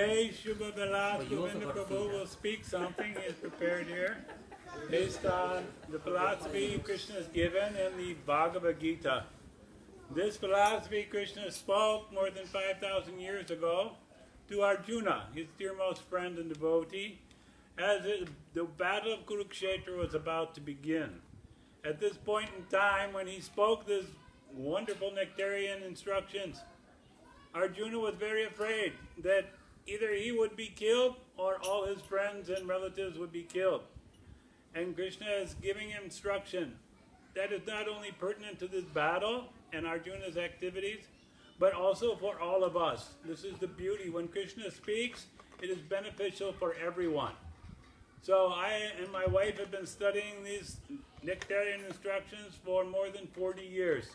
Today, Shubha Vilas Govinda Prabhu will speak something he has prepared here based on the philosophy Krishna has given in the Bhagavad Gita. This philosophy Krishna spoke more than 5,000 years ago to Arjuna, his dearmost friend and devotee, as the battle of Kurukshetra was about to begin. At this point in time, when he spoke this wonderful nectarian instructions, Arjuna was very afraid that either he would be killed or all his friends and relatives would be killed. And Krishna is giving him instruction that is not only pertinent to this battle and Arjuna's activities, but also for all of us. This is the beauty. When Krishna speaks, it is beneficial for everyone. So I and my wife have been studying these nectarian instructions for more than 40 years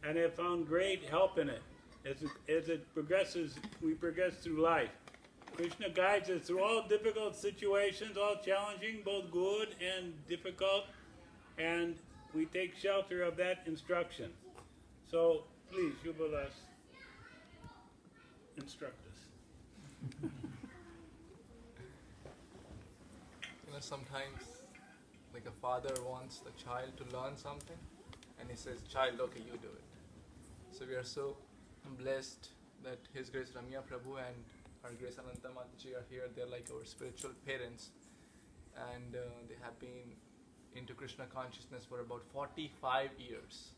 and have found great help in it. As it progresses, we progress through life. Krishna guides us through all difficult situations, all challenging, both good and difficult, and we take shelter of that instruction. So please, Shubha Vilas, instruct us. Sometimes, like a father wants the child to learn something, and he says, "Child, okay, you do it." So we are so blessed that His Grace Ramya Prabhu and our Grace Ananta Mataji are here. They're like our spiritual parents, and they have been into Krishna consciousness for about 45 years.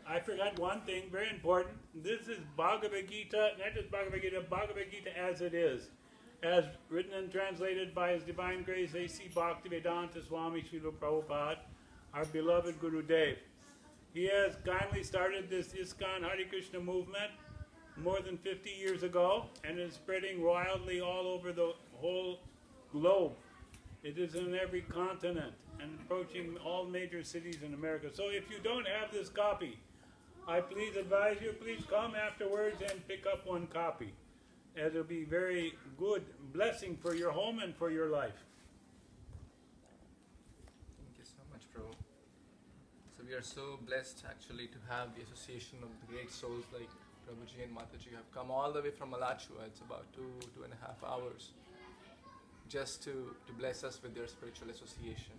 I forgot one thing, very important. This is Bhagavad Gita, not just Bhagavad Gita as it is, as written and translated by His Divine Grace A.C. Bhaktivedanta Swami Srila Prabhupada, our beloved Guru Dev. He has kindly started this ISKCON Hare Krishna movement more than 50 years ago and is spreading wildly all over the whole globe. It is in every continent and approaching all major cities in America. So if you don't have this copy, I please advise you, please come afterwards and pick up one copy, as it will be very good blessing for your home and for your life. Thank you so much, Prabhu. So we are so blessed actually to have the association of the great souls like Prabhuji and Mataji have come all the way from Alachua. It's about 2.5 hours just to bless us with their spiritual association.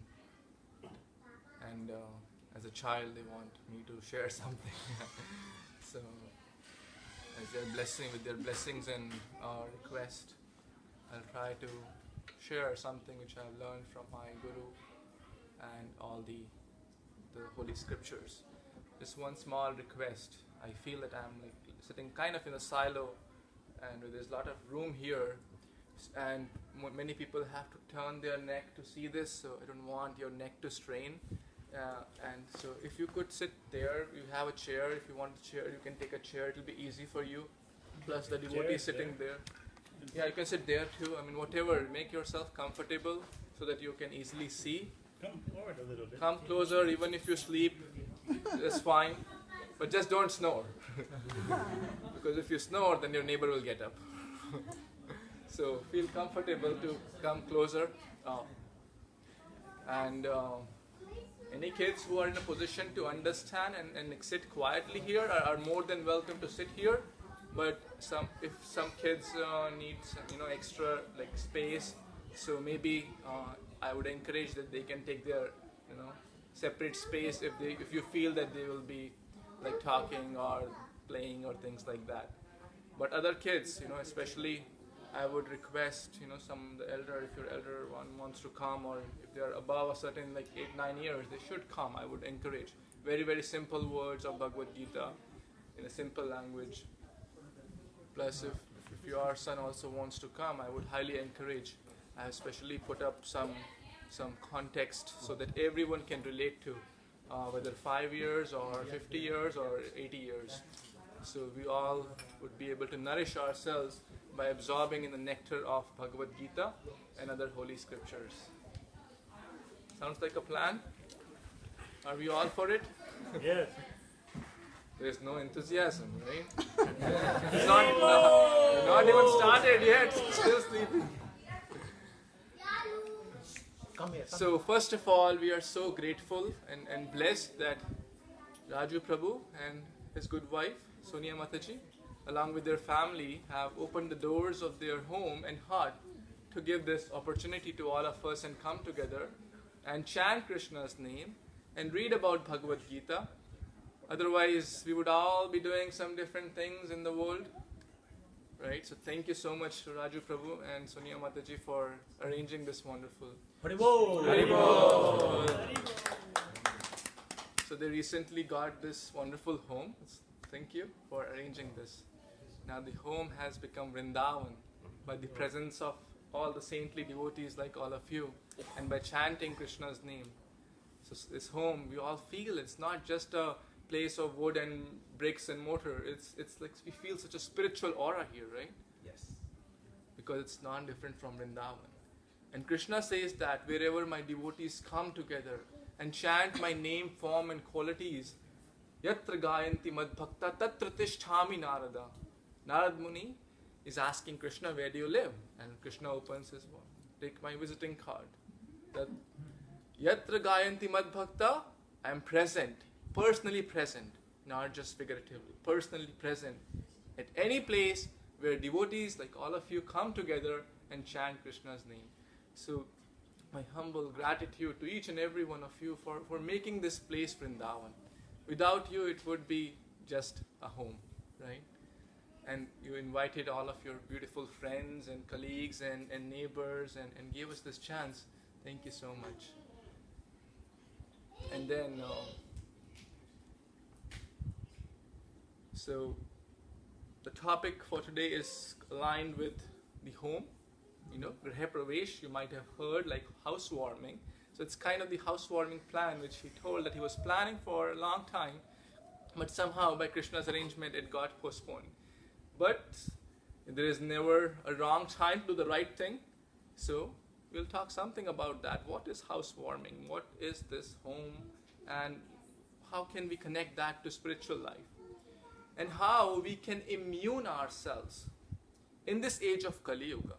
And as a child, they want me to share something. So as they're blessing with their blessings and request, I'll try to share something which I've learned from my Guru and all the holy scriptures. Just one small request. I feel that I'm like sitting kind of in a silo, and there's a lot of room here, and many people have to turn their neck to see this, so I don't want your neck to strain. And so if you could sit there, you have a chair. If you want a chair, you can take a chair. It'll be easy for you. Plus the devotee sitting there. Yeah, you can sit there too. I mean, whatever. Make yourself comfortable so that you can easily see. Come forward a little bit. Come closer, even if you sleep, that's fine. But just don't snore. Because if you snore, then your neighbor will get up. So feel comfortable to come closer. Any kids who are in a position to understand and sit quietly here are more than welcome to sit here. But if some kids need some, extra like space, so maybe I would encourage that they can take their separate space if you feel that they will be like talking or playing or things like that. But other kids, especially, I would request, the elder, if your elder one wants to come, or if they are above a certain like 8-9 years, they should come. I would encourage. Very, very simple words of Bhagavad Gita in a simple language. Plus, if your son also wants to come, I would highly encourage. I have especially put up some context so that everyone can relate to, whether 5 years or 50 years or 80 years. So we all would be able to nourish ourselves by absorbing in the nectar of Bhagavad Gita and other holy scriptures. Sounds like a plan? Are we all for it? Yes. There's no enthusiasm, right? It's not even started yet, still sleeping. So first of all, we are so grateful and blessed that Raju Prabhu and his good wife, Sonia Mataji, along with their family, have opened the doors of their home and heart to give this opportunity to all of us and come together and chant Krishna's name and read about Bhagavad Gita. Otherwise, we would all be doing some different things in the world. Right? So thank you so much to Raju Prabhu and Sonia Mataji for arranging this wonderful. Haribol! Haribol! So they recently got this wonderful home. Thank you for arranging this. Now the home has become Vrindavan by the presence of all the saintly devotees like all of you and by chanting Krishna's name. So this home, we all feel it's not just a place of wood and bricks and mortar. It's like we feel such a spiritual aura here, right? Yes. Because it's non-different from Vrindavan. And Krishna says that wherever my devotees come together and chant my name, form and qualities, yatra gayanti madbhakta tatra tishthami narada. Narad Muni is asking Krishna, where do you live? And Krishna opens his mouth. Take my visiting card. That yatra gayanti madbhakta, I am present, personally present, not just figuratively, personally present at any place where devotees like all of you come together and chant Krishna's name. So my humble gratitude to each and every one of you for making this place Vrindavan. Without you, it would be just a home, right? And you invited all of your beautiful friends and colleagues and neighbors and gave us this chance. Thank you so much. And then, so the topic for today is aligned with the home. You know, Grah Pravesh, you might have heard, like housewarming. So it's kind of the housewarming plan which he told that he was planning for a long time, but somehow by Krishna's arrangement it got postponed. But there is never a wrong time to do the right thing. So we'll talk something about that. What is housewarming? What is this home? And how can we connect that to spiritual life? And how we can immune ourselves in this age of Kali Yuga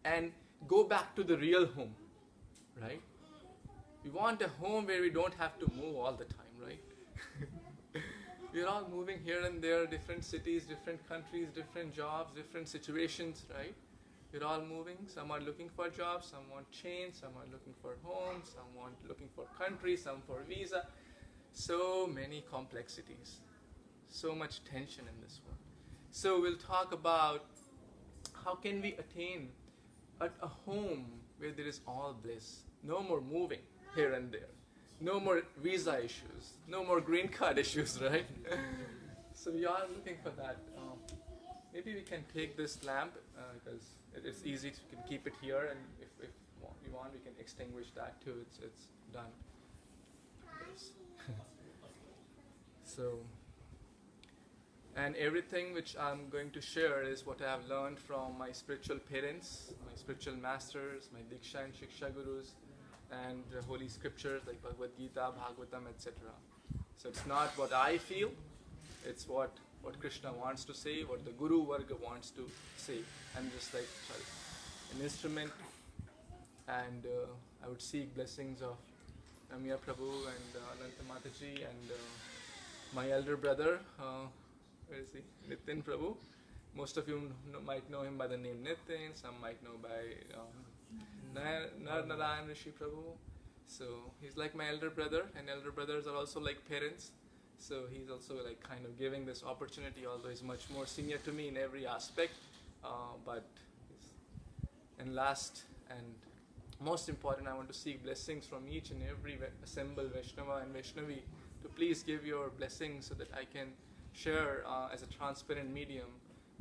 and go back to the real home, right? We want a home where we don't have to move all the time, right? We're all moving here and there, different cities, different countries, different jobs, different situations, right? We're all moving. Some are looking for jobs, some want change, some are looking for homes, some want looking for country, some for visa. So many complexities, so much tension in this world. So we'll talk about how can we attain a home where there is all bliss. No more moving here and there. No more visa issues. No more green card issues, right? So we are looking for that. Maybe we can take this lamp because it's easy to can keep it here, and if you want, we can extinguish that too. It's done. Yes. So, and everything which I'm going to share is what I have learned from my spiritual parents, my spiritual masters, my Diksha and Shiksha gurus, and the holy scriptures like Bhagavad Gita, Bhagavatam, etc. So it's not what I feel, it's what Krishna wants to say, what the Guru Varga wants to say. I'm just like an instrument, and I would seek blessings of Ramya Prabhu and Ananta Mataji and my elder brother, where is he? Nitin Prabhu. Most of you might know him by the name Nitin, some might know by Narayan Rishi Prabhu. So he's like my elder brother, and elder brothers are also like parents. So he's also like kind of giving this opportunity, although he's much more senior to me in every aspect. And last and most important, I want to seek blessings from each and every assembled Vaishnava and Vaishnavi to please give your blessings so that I can share as a transparent medium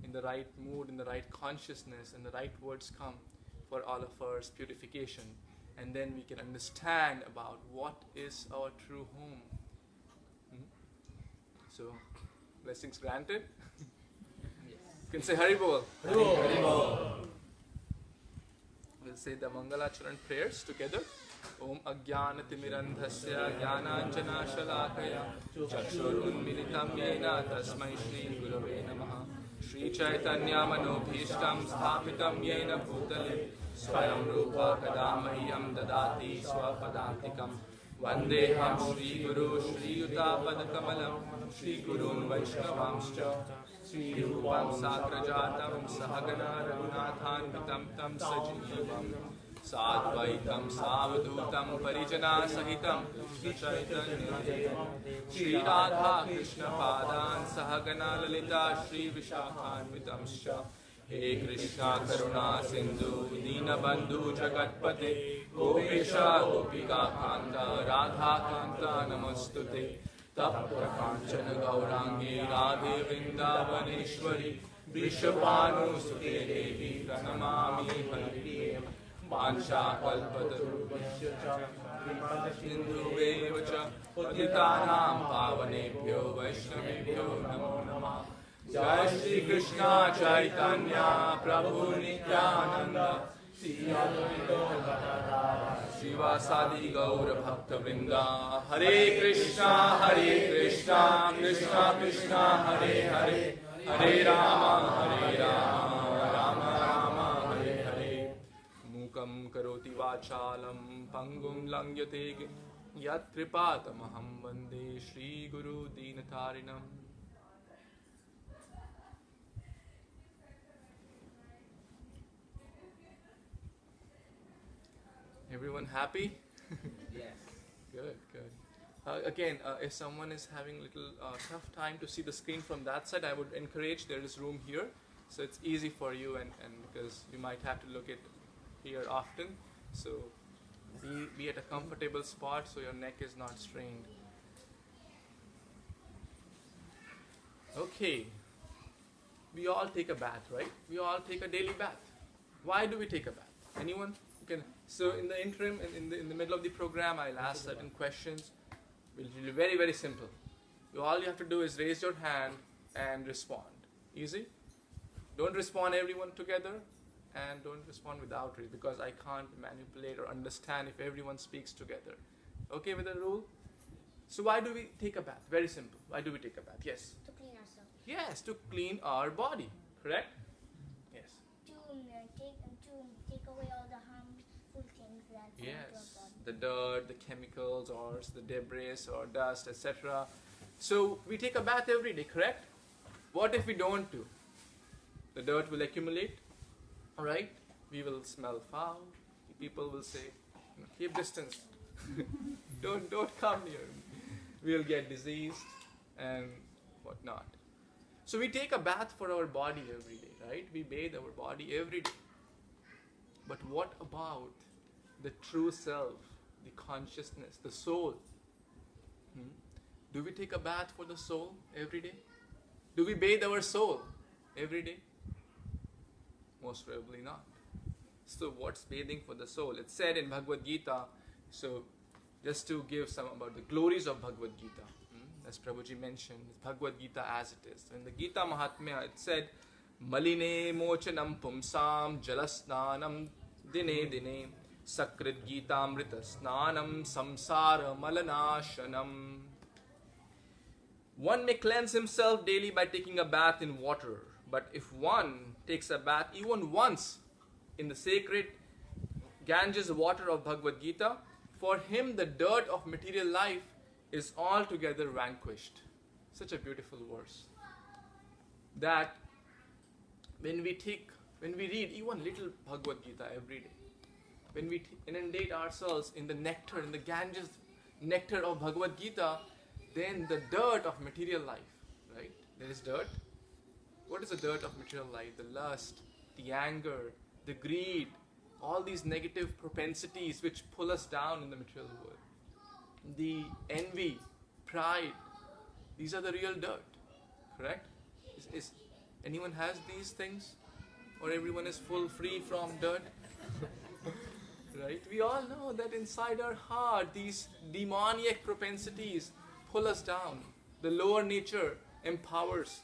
in the right mood, in the right consciousness, and the right words come for all of our purification. And then we can understand about what is our true home. So, blessings granted. You can say Haribol. Haribol. We'll say the Mangalacharan prayers together. Om Ajnanatimirandhasya Jnananjana Shalakaya Chakshurunmilitam Yena Tasmai Shri Gurave Namaha Shri Chaitanya Manobhishtam Sthapitam Yena Bhutale Swayam Rupa Kadamahyam Dadati Swapadantikam Vandeham Shri Guru Shri Yuta Padakamalam Shri Gurun Vaishnavamscha Shrirupam Sakrajatam Sahagana Raghunathanvitam Tam Sajivam Sadvaitam Savadutam Parijana Sahitam Krishna Chaitanya Shri Radha Krishna Padan Sahagana Lalita Shri Vishakhanvitamscha He Krishna Karuna Sindhu Dinabandhu Jagatpate Gopesha Gopika Kanta Radha Kanta Namostute Tapta Kanchana Gaurangi Radhe Vrindavaneshwari Vrishabhanu Sute Devi Pranamami Hari Vansha Kalpatarubhasya Sindhu Vevacha Patitanam Pavanebhyo Vaishnavebhyo Namo Namah Jai Shri Krishna Chaitanya Prabhu Nityananda Shivasadi Gaura Bhakta Vrinda Hare Krishna Krishna Krishna Hare Hare Hare Rama Rama Hare Hare Mukam Karoti Vachalam Pangum Langyate Yat Kripatamaham Vande Shri Guru Dinatarinam. Everyone happy? Yes. Good. Again, if someone is having a little tough time to see the screen from that side, I would encourage, there is room here. So it's easy for you and because you might have to look at here often. So be at a comfortable spot so your neck is not strained. Okay. We all take a bath, right? We all take a daily bath. Why do we take a bath? Anyone? Okay. So in the interim, in the middle of the program, I'll ask certain questions. Which will be very, very simple. All you have to do is raise your hand and respond. Easy? Don't respond everyone together and don't respond without it because I can't manipulate or understand if everyone speaks together. Okay with the rule? So why do we take a bath? Very simple. Why do we take a bath? Yes? To clean ourselves. Yes, to clean our body. Correct? Yes. To take away all the harmful things that go into our Yes, body. the dirt, the chemicals, or the debris, or dust, etc. So we take a bath every day, correct? What if we don't do? The dirt will accumulate, alright? We will smell foul. People will say, keep distance. don't come near. We'll get diseased and whatnot. So we take a bath for our body every day, right? We bathe our body every day. But what about the true self, the consciousness, the soul? Do we take a bath for the soul every day? Do we bathe our soul every day? Most probably not. So what's bathing for the soul? It's said in Bhagavad Gita, so just to give some about the glories of Bhagavad Gita, as Prabhuji mentioned, Bhagavad Gita as it is. In the Gita Mahatmya, it said, Maline mochanam pumsam jalasnanam dine dine sakrit gitamrita snanam samsara malanashanam. One may cleanse himself daily by taking a bath in water, but if one takes a bath even once in the sacred Ganges water of Bhagavad Gita, for him the dirt of material life is altogether vanquished. Such a beautiful verse. That when we read even little Bhagavad Gita every day, when we inundate ourselves in the nectar, in the Ganges nectar of Bhagavad Gita, then the dirt of material life, right? There is dirt. What is the dirt of material life? The lust, the anger, the greed, all these negative propensities which pull us down in the material world. The envy, pride, these are the real dirt, correct? Is anyone has these things? Or everyone is free from dirt? Right? We all know that inside our heart, these demoniac propensities pull us down. The lower nature empowers.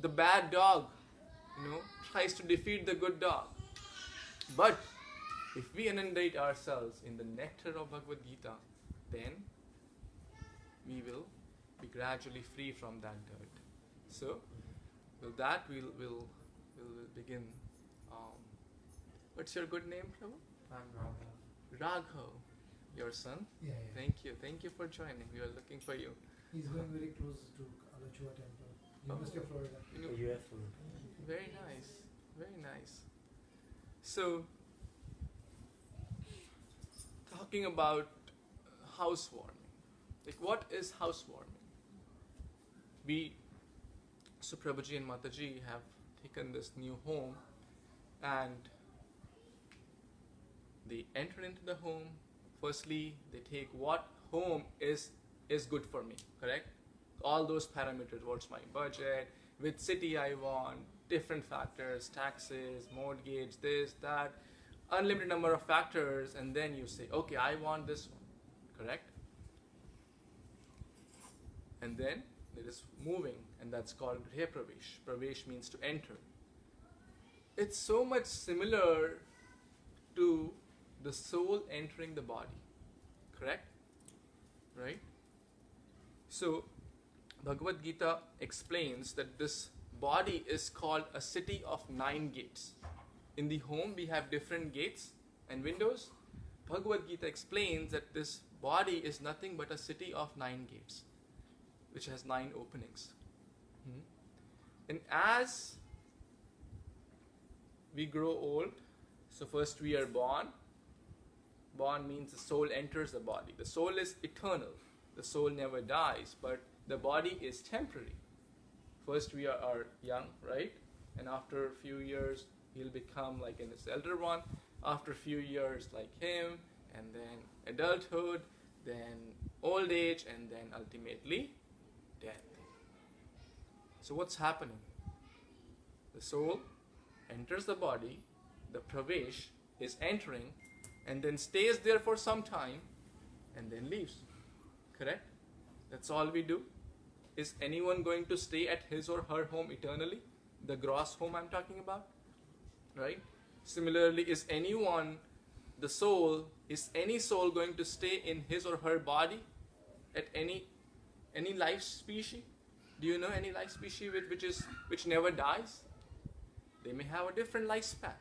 The bad dog, tries to defeat the good dog. But if we inundate ourselves in the nectar of Bhagavad Gita, then we will be gradually free from that dirt. So, with that, we'll begin. What's your good name, Prabhu? I'm Raghav. Raghav, your son. Yeah. Thank you for joining. We are looking for you. He's going very close to Alachua temple. University of Florida. US food. Very nice, very nice. So, talking about housewarming, like what is housewarming? So Prabhuji and Mataji have taken this new home, and they enter into the home. Firstly, they take what home is good for me, correct? All those parameters, what's my budget, which city I want, different factors, taxes, mortgage, this, that, unlimited number of factors, and then you say, okay, I want this one, correct? And then there is moving, and that's called Grah Pravesh. Pravesh means to enter. It's so much similar to the soul entering the body, correct? Right? So, Bhagavad Gita explains that this body is called a city of 9 gates. In the home, we have different gates and windows. Bhagavad Gita explains that this body is nothing but a city of 9 gates, which has 9 openings. And as we grow old, so first we are born. Born means the soul enters the body. The soul is eternal. The soul never dies, but the body is temporary. First we are young, right? And after a few years, he'll become like an elder one. After a few years, like him, and then adulthood, then old age, and then ultimately death. So what's happening? The soul enters the body, the pravesh is entering, and then stays there for some time, and then leaves. Correct? That's all we do. Is anyone going to stay at his or her home eternally? The gross home I'm talking about? Right? Similarly, is any soul going to stay in his or her body at any life species? Do you know any life species which never dies? They may have a different lifespan.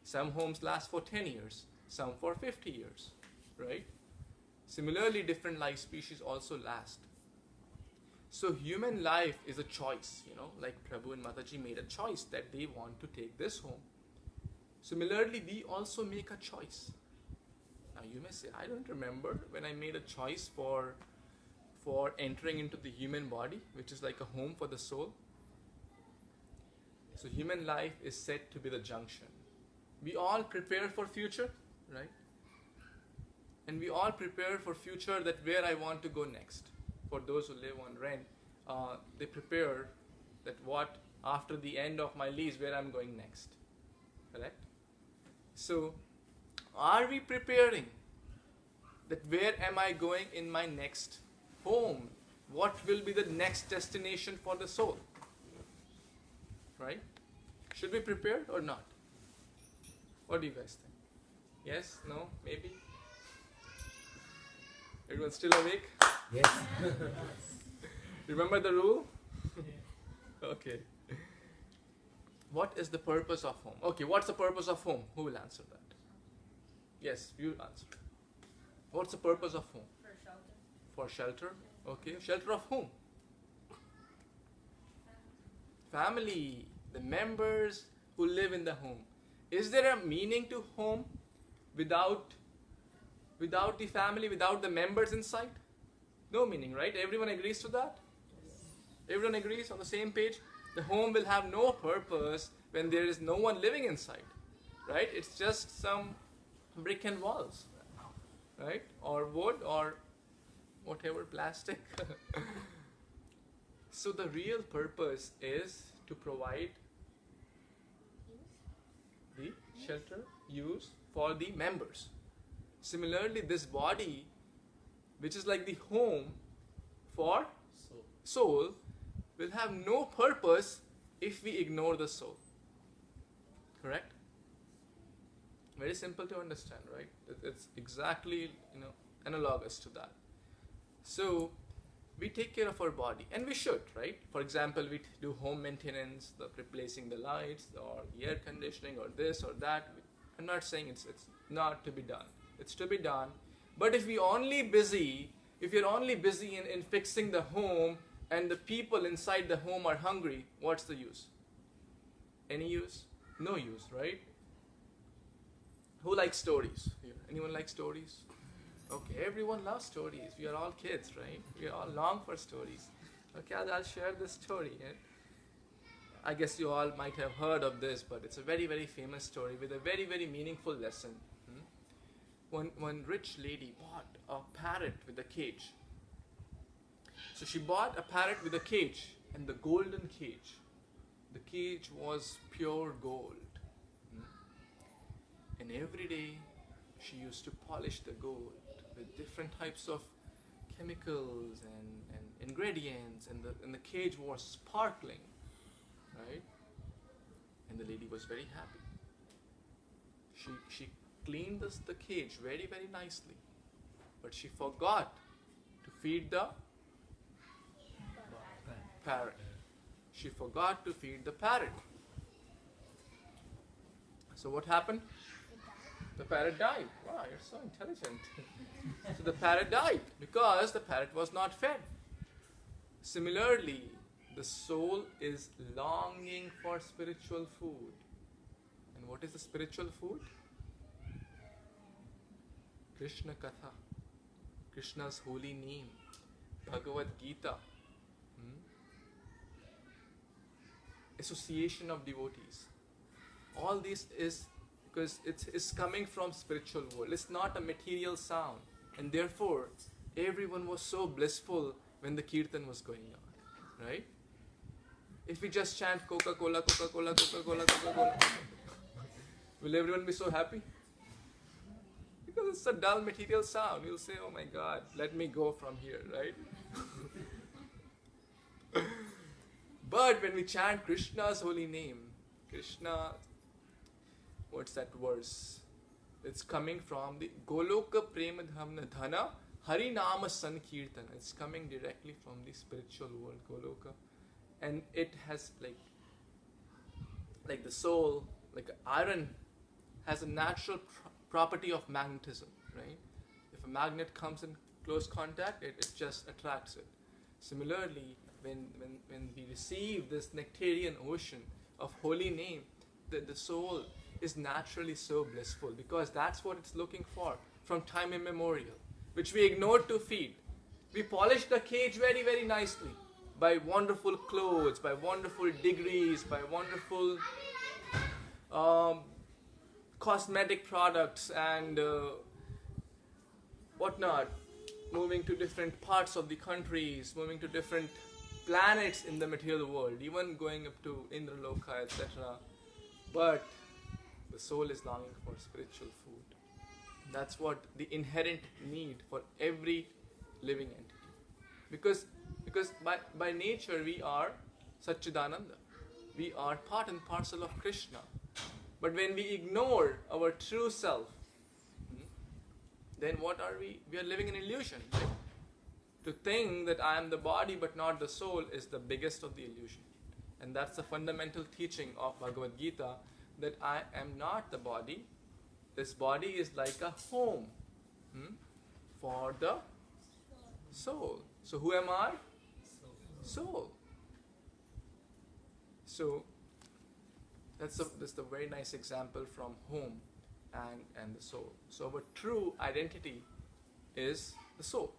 Some homes last for 10 years, some for 50 years, right? Similarly, different life species also last. So human life is a choice, like Prabhu and Mataji made a choice that they want to take this home. Similarly, we also make a choice. Now you may say, I don't remember when I made a choice for entering into the human body, which is like a home for the soul. So human life is said to be the junction. We all prepare for future, right? And we all prepare for future that where I want to go next. For those who live on rent, they prepare that what after the end of my lease, where I'm going next. Correct? So, are we preparing that where am I going in my next home? What will be the next destination for the soul? Right? Should we prepare or not? What do you guys think? Yes? No? Maybe? Everyone still awake? Yes. Remember the rule? Okay. What is the purpose of home? Okay, what's the purpose of home? Who will answer that? Yes, you answer. What's the purpose of home? For shelter. Okay, shelter of whom? Family, the members who live in the home. Is there a meaning to home without the family, without the members inside? No meaning, right? Everyone agrees to that? Everyone agrees on the same page? The home will have no purpose when there is no one living inside, right? It's just some brick and walls, right? Or wood or whatever, plastic. So the real purpose is to provide the shelter, use for the members. Similarly, this body, which is like the home for soul, will have no purpose if we ignore the soul. Correct? Very simple to understand, right? It's exactly, analogous to that. So, we take care of our body, and we should, right? For example, we do home maintenance, replacing the lights, or the air conditioning, or this or that. I'm not saying it's not to be done. It's to be done. But if you're only busy in fixing the home, and the people inside the home are hungry, what's the use? Any use? No use, right? Who likes stories here? Anyone like stories? Okay, everyone loves stories. We are all kids, right? We all long for stories. Okay, I'll share this story. I guess you all might have heard of this, but it's a very, very famous story with a very, very meaningful lesson. One rich lady bought a parrot with a cage. So she bought a parrot with a cage, and the golden cage. The cage was pure gold. And every day she used to polish the gold with different types of chemicals and ingredients, and the cage was sparkling, right? And the lady was very happy. She cleaned the cage very, very nicely, but she forgot to feed the parrot. She forgot to feed the parrot. So what happened? The parrot died. Wow, you're so intelligent. So the parrot died because the parrot was not fed. Similarly, the soul is longing for spiritual food. And what is the spiritual food? Krishna Katha, Krishna's holy name, Bhagavad Gita, association of devotees. All this is because it's coming from spiritual world. It's not a material sound, and therefore everyone was so blissful when the kirtan was going on, right? If we just chant Coca-Cola, Coca-Cola, Coca-Cola, Coca-Cola, will everyone be so happy? Because it's a dull material sound. You'll say, oh my God, let me go from here, right? But when we chant Krishna's holy name, Krishna, what's that verse? It's coming from the Goloka Prema Dhana Hari Nama Sankirtan. It's coming directly from the spiritual world, Goloka. And it has like the soul, like iron, has a natural property of magnetism, right? If a magnet comes in close contact, it just attracts it. Similarly, when we receive this nectarian ocean of holy name, the soul is naturally so blissful because that's what it's looking for from time immemorial, which we ignored to feed. We polished the cage very, very nicely by wonderful clothes, by wonderful degrees, by wonderful cosmetic products and whatnot, moving to different parts of the countries, moving to different planets in the material world, even going up to Indraloka, etc. But the soul is longing for spiritual food. That's what the inherent need for every living entity. Because by nature we are Satchidananda. We are part and parcel of Krishna. But when we ignore our true self, then what are we? We are living in illusion. Right? To think that I am the body but not the soul is the biggest of the illusion. And that's the fundamental teaching of Bhagavad Gita, that I am not the body. This body is like a home for the soul. So who am I? Soul. So that's a very nice example from home and the soul. So our true identity is the soul.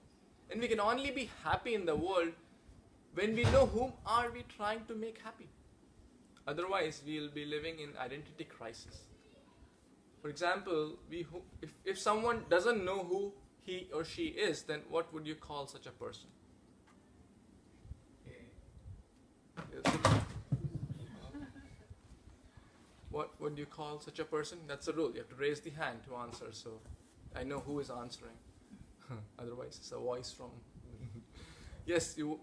And we can only be happy in the world when we know whom are we trying to make happy. Otherwise, we'll be living in identity crisis. For example, if someone doesn't know who he or she is, then what would you call such a person? What would you call such a person? That's the rule. You have to raise the hand to answer, so I know who is answering. Otherwise, it's a voice from... Yes, you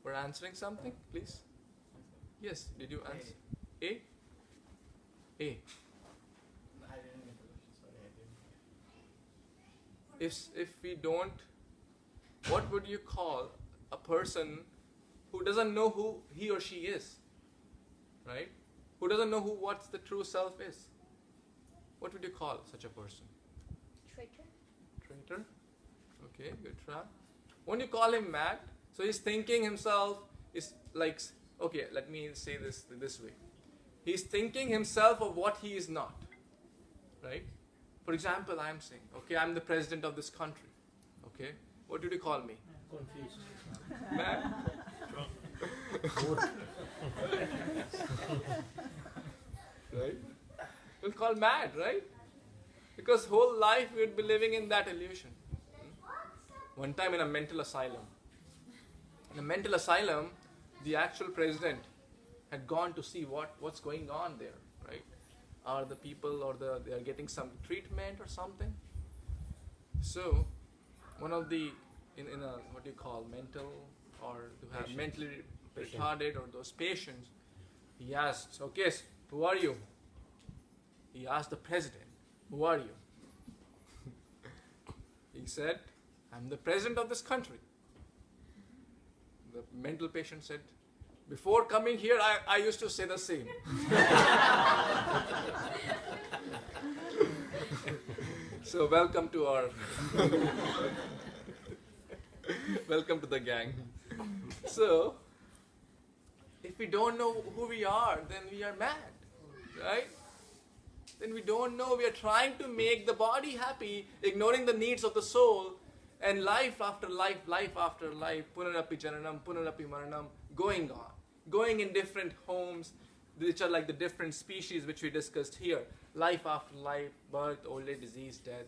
were answering something, please? Yes, did you answer? A? A. I didn't get the question, sorry, I didn't. If we don't, what would you call a person who doesn't know who he or she is? Right? Who doesn't know what the true self is? What would you call such a person? Traitor. Traitor? Okay, good try. Won't you call him mad? So he's thinking himself, is like, okay, let me say this way. He's thinking himself of what he is not, right? For example, I'm saying, okay, I'm the president of this country. Okay, what did you call me? Confused. Man? Right? We'll call mad, right? Because whole life we would be living in that illusion. One time in a mental asylum. In a mental asylum, the actual president had gone to see what's going on there, right? Are the people or they are getting some treatment or something? So, one of the in a what do you call mental or to have mentally retarded or those patients, he asked, okay, who are you? He asked the president, who are you? He said, I'm the president of this country. The mental patient said, before coming here, I used to say the same. So welcome to our welcome to the gang. So if we don't know who we are, then we are mad, right? Then we don't know. We are trying to make the body happy, ignoring the needs of the soul, and life after life, punarapi jananam, punarapi maranam, going on, going in different homes, which are like the different species which we discussed here. Life after life, birth, old age, disease, death,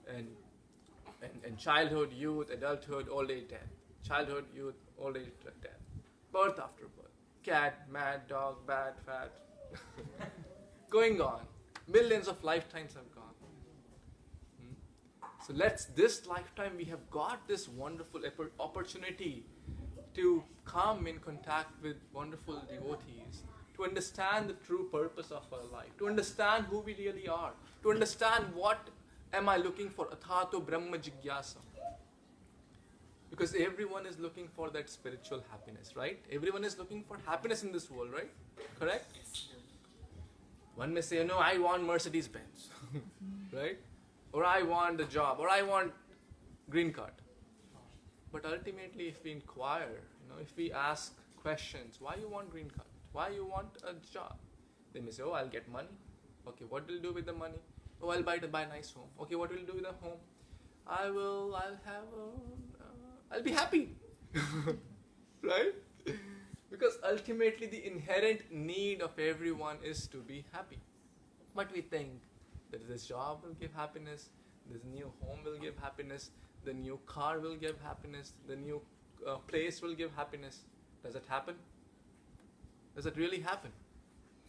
and childhood, youth, adulthood, old age, death. Childhood, youth, old age, death. Birth after birth. Cat, mad, dog, bad, fat. Going on. Millions of lifetimes have gone. So this lifetime we have got this wonderful opportunity to come in contact with wonderful devotees, to understand the true purpose of our life, to understand who we really are, to understand what am I looking for, athato brahma jigyasa. Because everyone is looking for that spiritual happiness, right? Everyone is looking for happiness in this world, right? Correct? One may say, no, I want Mercedes-Benz, right? Or I want the job, or I want green card. But ultimately, if we inquire, if we ask questions, why you want green card? Why you want a job? They may say, oh, I'll get money. Okay, what will you do with the money? Oh, I'll buy a nice home. Okay, what will you do with the home? I'll be happy. Right? Because ultimately the inherent need of everyone is to be happy. But we think that this job will give happiness, this new home will give happiness, the new car will give happiness, the new place will give happiness. Does it happen? Does it really happen?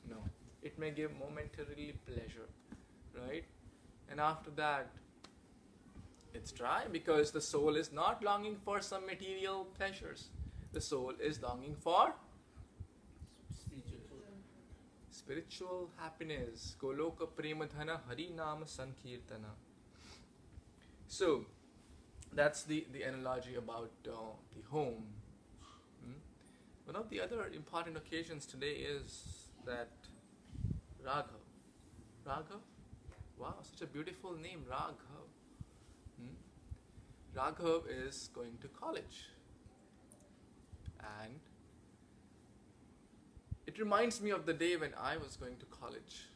No. It may give momentarily pleasure, right? And after that, it's dry because the soul is not longing for some material pleasures. The soul is longing for spiritual happiness. Goloka premadhana hari nama sankirtana. So, that's the analogy about the home. One of the other important occasions today is that Raghav. Raghav? Wow, such a beautiful name, Raghav. Raghav is going to college. And it reminds me of the day when I was going to college.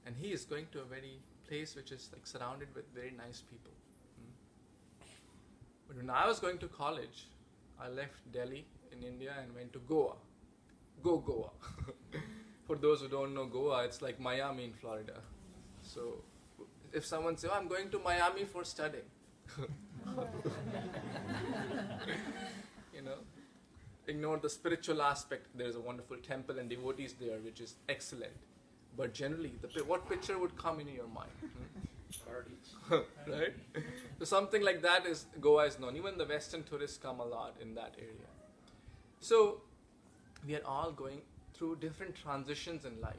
And he is going to a very place which is like surrounded with very nice people. But when I was going to college, I left Delhi in India and went to Goa. Goa. For those who don't know Goa, it's like Miami in Florida. So if someone says, oh, I'm going to Miami for studying. Ignore the spiritual aspect. There's a wonderful temple and devotees there, which is excellent. But generally, what picture would come into your mind? Parties. Right? So something like that is Goa is known. Even the Western tourists come a lot in that area. So we are all going through different transitions in life.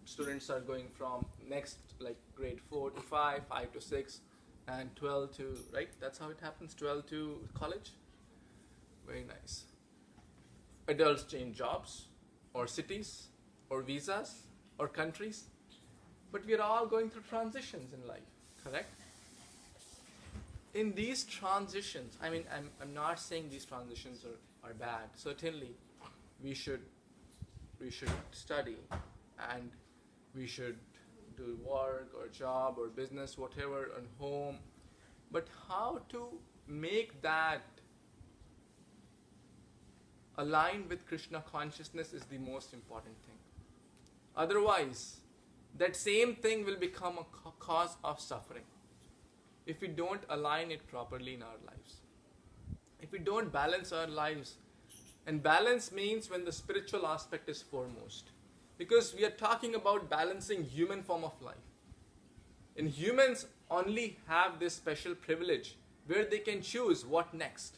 Students are going from next like grade 4 to 5, 5 to 6, and 12 to, right? That's how it happens, 12 to college. Very nice. Adults change jobs, or cities, or visas, or countries. But we are all going through transitions in life, correct? in these transitions, I mean, I'm not saying these transitions are bad. Certainly, we should study, and we should do work or job or business, whatever, and home. But how to make that aligned with Krishna consciousness is the most important thing. Otherwise, that same thing will become a cause of suffering if we don't align it properly in our lives. If we don't balance our lives, and balance means when the spiritual aspect is foremost. Because we are talking about balancing human form of life. And humans only have this special privilege where they can choose what next.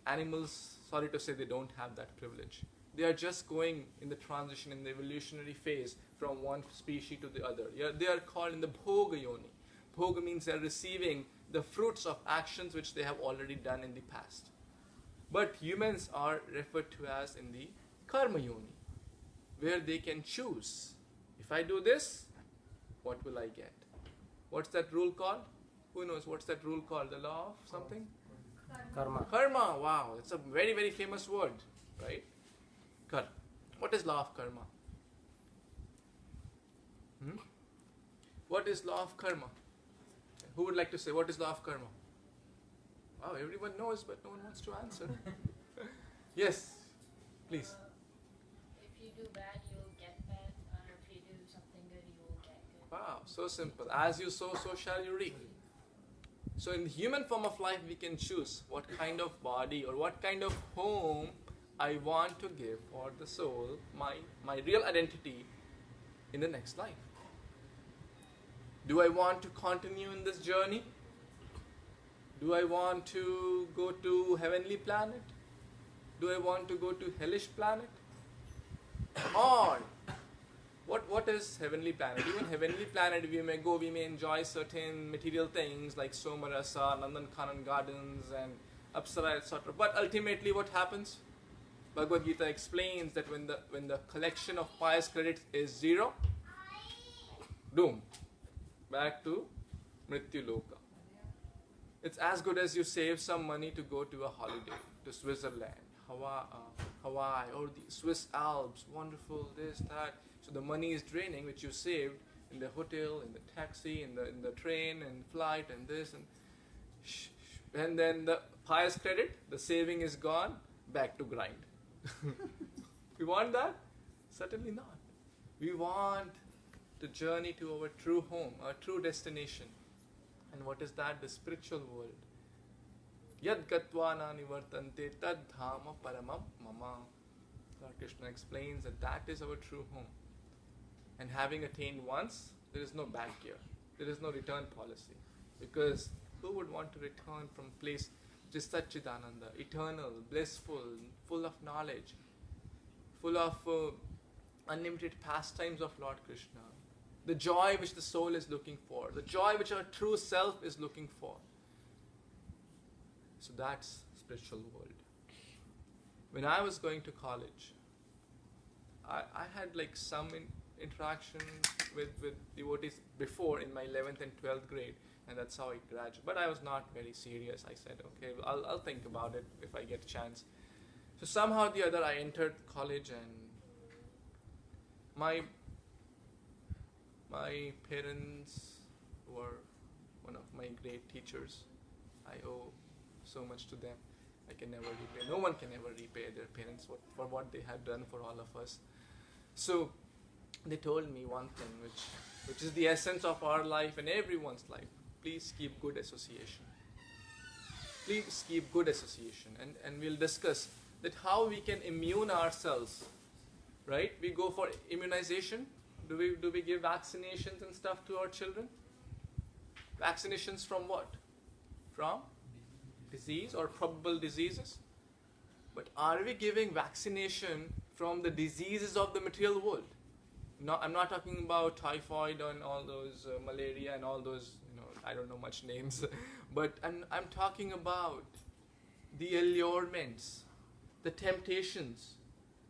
Animals, sorry to say, they don't have that privilege. They are just going in the transition, in the evolutionary phase from one species to the other. They are called in the bhoga yoni. Bhoga means they are receiving the fruits of actions which they have already done in the past. But humans are referred to as in the karma yoni, where they can choose. If I do this, what will I get? What's that rule called? Who knows what's that rule called? The law of something? Karma. Karma, wow, it's a very, very famous word, right? Karma. What is law of karma? What is law of karma? Who would like to say what is law of karma? Wow, everyone knows, but no one wants to answer. Yes, please. If you do bad, you'll get bad, or if you do something good, you will get good. Wow, so simple. As you sow, so shall you reap. So in the human form of life, we can choose what kind of body or what kind of home I want to give for the soul, my real identity in the next life. Do I want to continue in this journey? Do I want to go to heavenly planet? Do I want to go to hellish planet? Or what is heavenly planet? Even heavenly planet we may go, we may enjoy certain material things like Somarasa, Nandankanan gardens and Apsara, etc. But ultimately what happens? Bhagavad Gita explains that when the collection of pious credits is zero, doom, back to Mrityu Loka. It's as good as you save some money to go to a holiday to Switzerland, Hawaii, or the Swiss Alps, wonderful, this, that. So the money is draining, which you saved in the hotel, in the taxi, in the train, and flight, and this, and then the pious credit, the saving is gone, back to grind. We want that? Certainly not. We want to journey to our true home, our true destination. And what is that? The spiritual world. Yad gatva na nivartante tad dhama paramam mama. Lord Krishna explains that is our true home. And having attained once, there is no back here. There is no return policy. Because who would want to return from a place which is Satchidananda, eternal, blissful, full of knowledge, full of unlimited pastimes of Lord Krishna, the joy which the soul is looking for, the joy which our true self is looking for. So that's spiritual world. When I was going to college, I had like some interaction with devotees before in my 11th and 12th grade, and that's how I graduated. But I was not very serious. I said, okay, I'll think about it if I get a chance. So somehow or the other I entered college, and my parents were one of my great teachers. I owe so much to them. I can never repay. No one can ever repay their parents for what they have done for all of us. So they told me one thing, which is the essence of our life and everyone's life. Please keep good association. Please keep good association. And we'll discuss that how we can immune ourselves. Right? We go for immunization. Do we give vaccinations and stuff to our children? Vaccinations from what? From disease or probable diseases? But are we giving vaccination from the diseases of the material world? No, I'm not talking about typhoid and all those malaria and all those, I don't know much names. But I'm talking about the allurements, the temptations.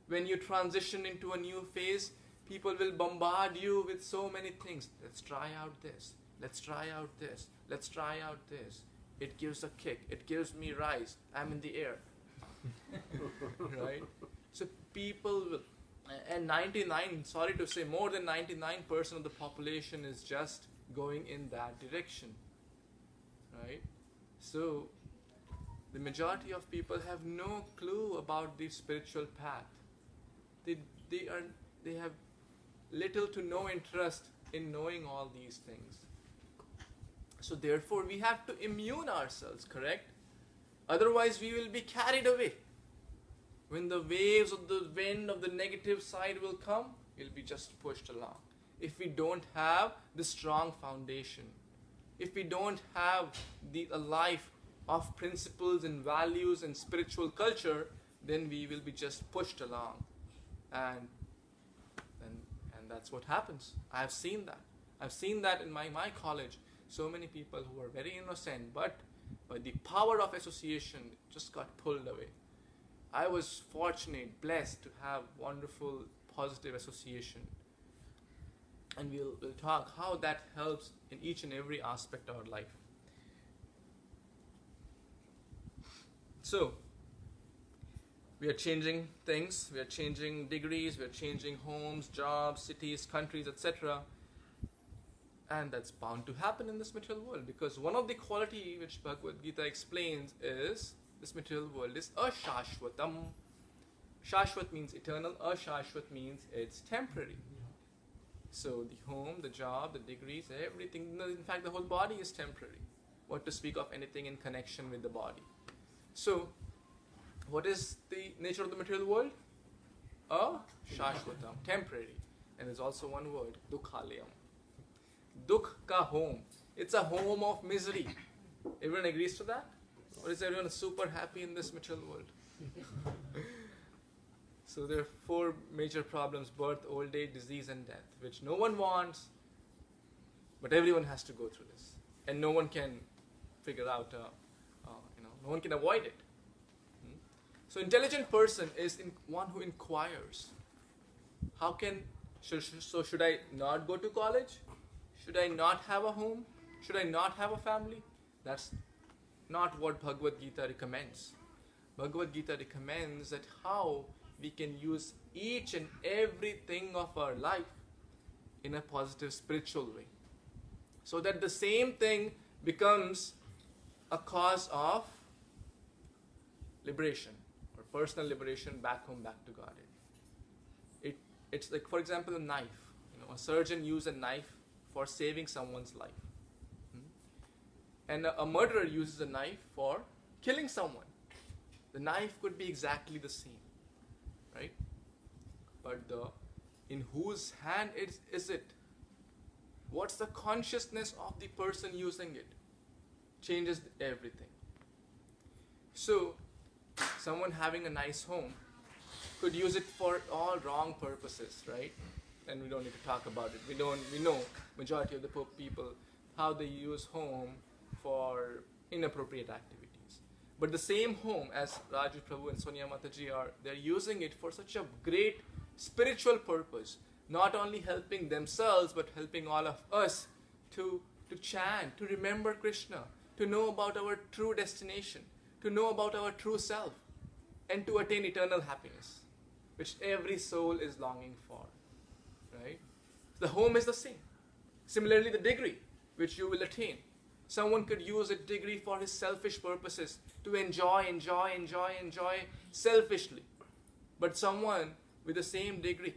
When you transition into a new phase, people will bombard you with so many things. Let's try out this. Let's try out this. Let's try out this. It gives a kick. It gives me rise. I'm in the air. Right? So people will, and 99, sorry to say, more than 99% of the population is just going in that direction. Right? So the majority of people have no clue about the spiritual path. They have little to no interest in knowing all these things. So therefore we have to immune ourselves, correct? Otherwise we will be carried away. When the waves of the wind of the negative side will come, we'll be just pushed along. If we don't have the strong foundation, if we don't have a life of principles and values and spiritual culture, then we will be just pushed along. And that's what happens. I've seen that. I've seen that in my college. So many people who are very innocent, but by the power of association, just got pulled away. I was fortunate, blessed to have wonderful, positive association. And we'll talk how that helps in each and every aspect of our life. So, we are changing things, we are changing degrees, we are changing homes, jobs, cities, countries, etc. And that's bound to happen in this material world, because one of the quality which Bhagavad Gita explains is this material world is ashashvatam. Shashvat means eternal, ashashvat means it's temporary. So the home, the job, the degrees, everything, in fact the whole body is temporary. What to speak of anything in connection with the body. So, what is the nature of the material world? Shashvatam, temporary. And there's also one word, dukhalayam. Dukh ka home. It's a home of misery. Everyone agrees to that? Or is everyone super happy in this material world? So there are 4 major problems: birth, old age, disease, and death, which no one wants, but everyone has to go through this. And no one can figure out, no one can avoid it. So intelligent person is one who inquires. Should I not go to college? Should I not have a home? Should I not have a family? That's not what Bhagavad Gita recommends. Bhagavad Gita recommends that how we can use each and everything of our life in a positive spiritual way, so that the same thing becomes a cause of liberation or personal liberation, back home, back to God. It's like, for example, a knife. A surgeon uses a knife for saving someone's life. And a murderer uses a knife for killing someone. The knife could be exactly the same, right? But in whose hand is it? What's the consciousness of the person using it? Changes everything. So, someone having a nice home could use it for all wrong purposes, right? And we don't need to talk about it. We know majority of the people how they use home for inappropriate activities. But the same home, as Raju Prabhu and Sonia Mataji they're using it for such a great spiritual purpose, not only helping themselves but helping all of us to chant, to remember Krishna, to know about our true destination, to know about our true self, and to attain eternal happiness, which every soul is longing for. Right? The home is the same. Similarly, the degree which you will attain. Someone could use a degree for his selfish purposes, to enjoy selfishly. But someone with the same degree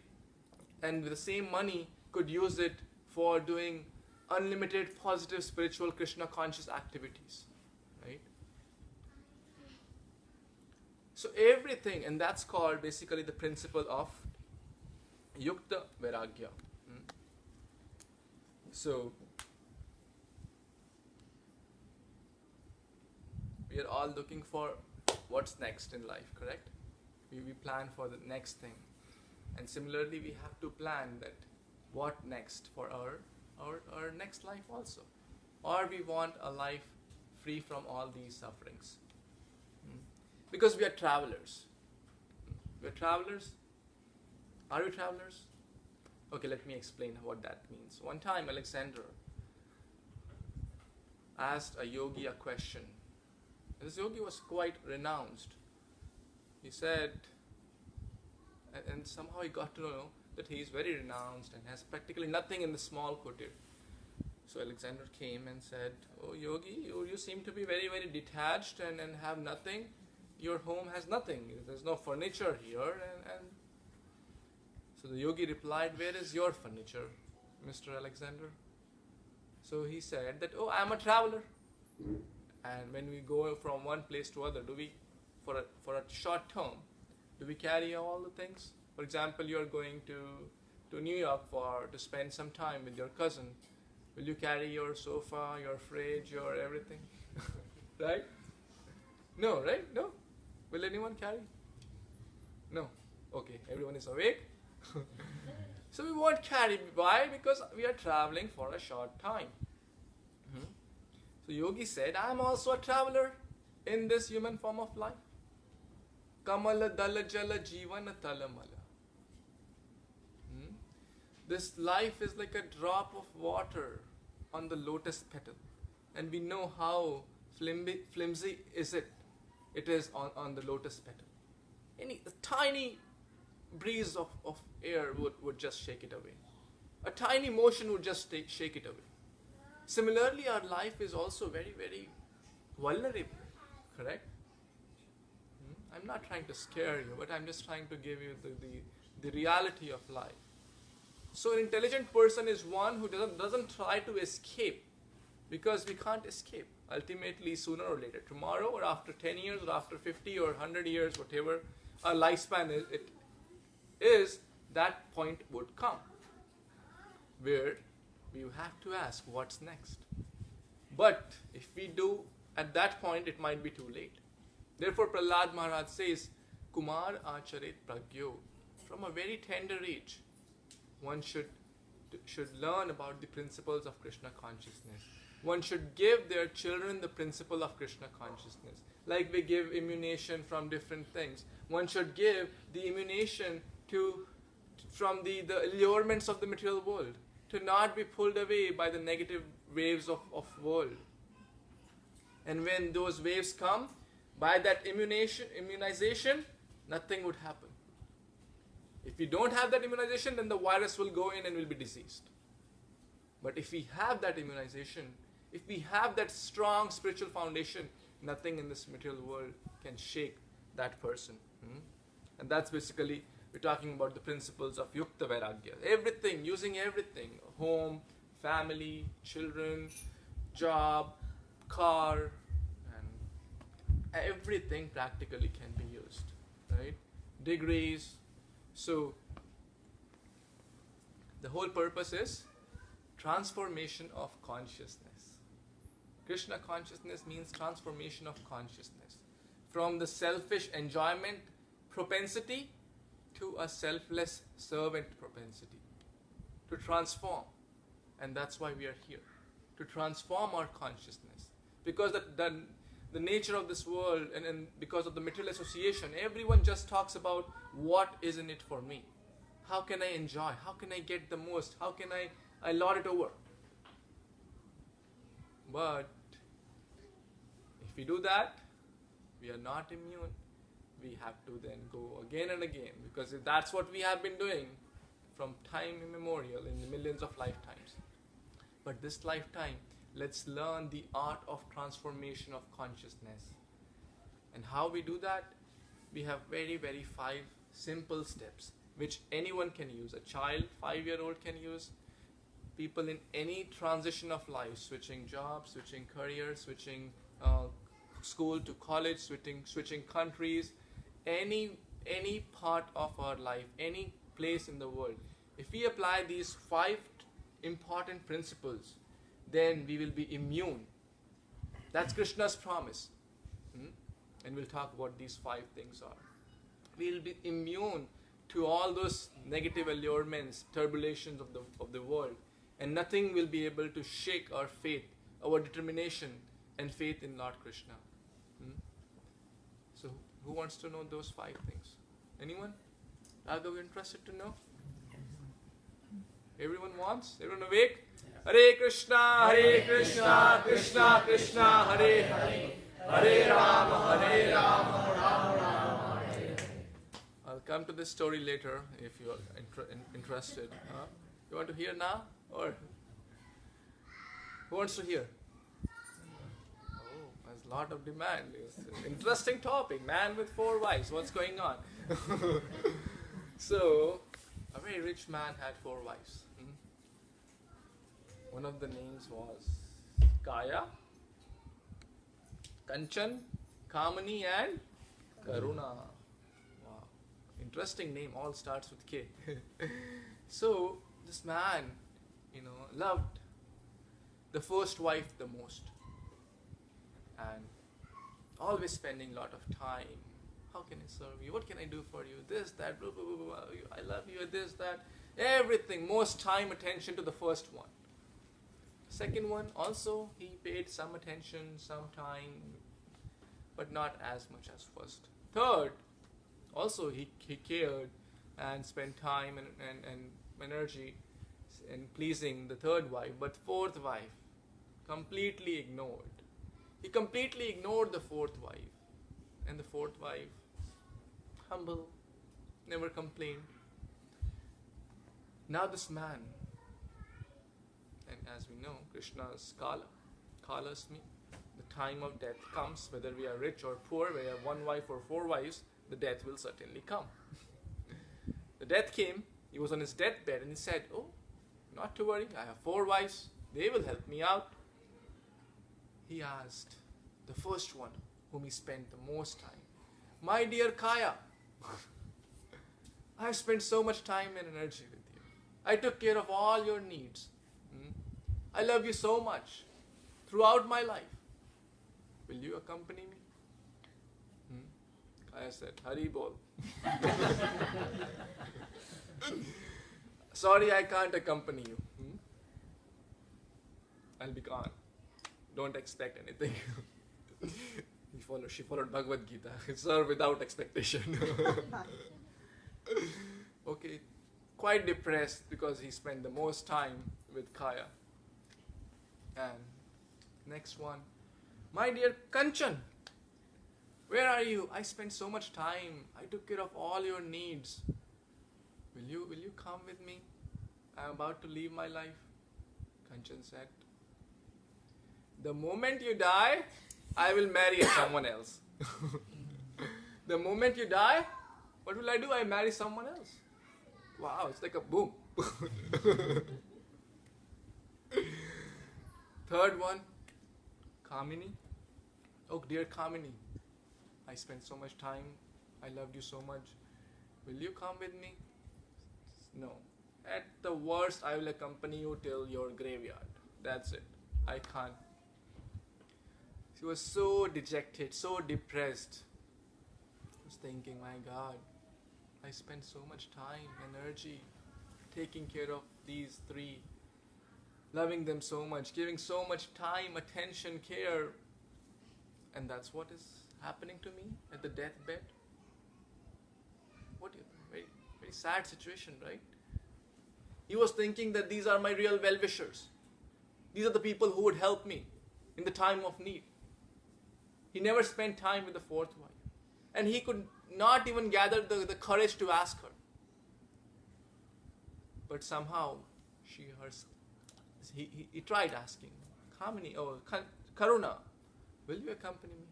and with the same money could use it for doing unlimited positive spiritual Krishna conscious activities. Right? So everything, and that's called basically the principle of Yukta Vairagya. So, we are all looking for what's next in life, correct? We plan for the next thing. And similarly, we have to plan that what next for our next life also. Or we want a life free from all these sufferings. Because we are travelers. We are travelers. Are we travelers? Okay, let me explain what that means. One time, asked a yogi a question. This yogi was quite renounced. He said, and somehow he got to know that he is very renounced and has practically nothing in the small kutir. So Alexander came and said, "Oh yogi, you seem to be very, very detached and have nothing. Your home has nothing. There's no furniture here." And so the yogi replied, "Where is your furniture, Mr. Alexander?" So he said that, "Oh, I'm a traveler. And when we go from one place to other, do we, for a short term, do we carry all the things? For example, you're going to New York to spend some time with your cousin. Will you carry your sofa, your fridge, your everything?" Right? No, right? No? Will anyone carry? No. Okay, everyone is awake. So we won't carry. Why? Because we are traveling for a short time. So Yogi said, "I am also a traveler in this human form of life. Kamala dala jala jivana talamala." This life is like a drop of water on the lotus petal. And we know how flimsy it is on the lotus petal. A tiny breeze of air would just shake it away. A tiny motion would just shake it away. Similarly, our life is also very, very vulnerable, correct? I'm not trying to scare you, but I'm just trying to give you the reality of life. So an intelligent person is one who doesn't try to escape, because we can't escape. Ultimately, sooner or later, tomorrow or after 10 years or after 50 or 100 years, whatever our lifespan is, that point would come where we have to ask what's next. But if we do, at that point it might be too late. Therefore Prahlad Maharaj says, "Kumar acharit pragyo." From a very tender age, one should learn about the principles of Krishna consciousness. One should give their children the principle of Krishna consciousness. Like we give immunization from different things. One should give the immunization from the allurements of the material world, to not be pulled away by the negative waves of world. And when those waves come, by that immunization, nothing would happen. If we don't have that immunization, then the virus will go in and will be diseased. But if we have that immunization, if we have that strong spiritual foundation, nothing in this material world can shake that person. And that's basically, we're talking about the principles of Yukta Vairagya. Everything, using everything, home, family, children, job, car, and everything practically can be used, right? Degrees. So, the whole purpose is transformation of consciousness. Krishna consciousness means transformation of consciousness. From the selfish enjoyment propensity to a selfless servant propensity. To transform. And that's why we are here. To transform our consciousness. Because the nature of this world, and because of the material association, everyone just talks about what is in it for me. How can I enjoy? How can I get the most? How can I lord it over? But if we do that, we are not immune. We have to then go again and again, because that's what we have been doing from time immemorial in the millions of lifetimes. But this lifetime, let's learn the art of transformation of consciousness. And how we do that? We have very, very 5 simple steps, which anyone can use. A child, 5-year-old can use. People in any transition of life, switching jobs, switching careers, switching school to college, switching countries, any part of our life, any place in the world. If we apply these 5 important principles, then we will be immune. That's Krishna's promise. And we'll talk what these 5 things are. We will be immune to all those negative allurements, turbulations of the world. And nothing will be able to shake our faith, our determination and faith in Lord Krishna. So who wants to know those 5 things? Anyone? Raghav, you interested to know? Everyone wants? Everyone awake? Hare Krishna, Krishna Krishna, Hare Hare, Hare Rama, Rama Rama, Hare. I'll come to this story later if you are interested. Huh? You want to hear now, or who wants to hear? Oh, there's a lot of demand. It's an interesting topic. Man with 4 wives. What's going on? So, a very rich man had 4 wives. One of the names was Kaya, Kanchan, Kamani, and Karuna. Wow, interesting name. All starts with K. So this man, loved the first wife the most, and always spending a lot of time. How can I serve you? What can I do for you? This, that, blah, blah, blah, blah. I love you. This, that, everything. Most time, attention to the first one. Second one, also he paid some attention, some time, but not as much as first. Third, also he cared and spent time and energy in pleasing the third wife, but fourth wife, completely ignored. He completely ignored the fourth wife. And the fourth wife, humble, never complained. Now this man, and as we know, Krishna's Kala. Kala's me. The time of death comes, whether we are rich or poor, whether we have 1 wife or 4 wives, the death will certainly come. The death came, he was on his deathbed and he said, oh, not to worry, I have 4 wives, they will help me out. He asked the first one, whom he spent the most time, my dear Kaya, I have spent so much time and energy with you. I took care of all your needs. I love you so much throughout my life. Will you accompany me? Kaya said, Hari Bol. Sorry, I can't accompany you. I'll be gone. Don't expect anything. She followed Bhagavad Gita. Serve without expectation. Okay, quite depressed because he spent the most time with Kaya. And next one, my dear Kanchan, where are you? I spent so much time. I took care of all your needs. Will you come with me? I'm about to leave my life. Kanchan said, the moment you die, I will marry someone else. The moment you die, what will I do? I marry someone else. Wow, it's like a boom. Third one, Kamini. Oh dear Kamini, I spent so much time. I loved you so much. Will you come with me? No. At the worst, I will accompany you till your graveyard. That's it. I can't. She was so dejected, so depressed. I was thinking, my God, I spent so much time, energy, taking care of these 3, loving them so much, giving so much time, attention, care, and that's what is happening to me at the deathbed. What do you think? Very, very sad situation, right? He was thinking that these are my real well-wishers. These are the people who would help me in the time of need. He never spent time with the fourth wife. And he could not even gather the courage to ask her. But somehow, he tried asking, Kamini, Karuna, will you accompany me?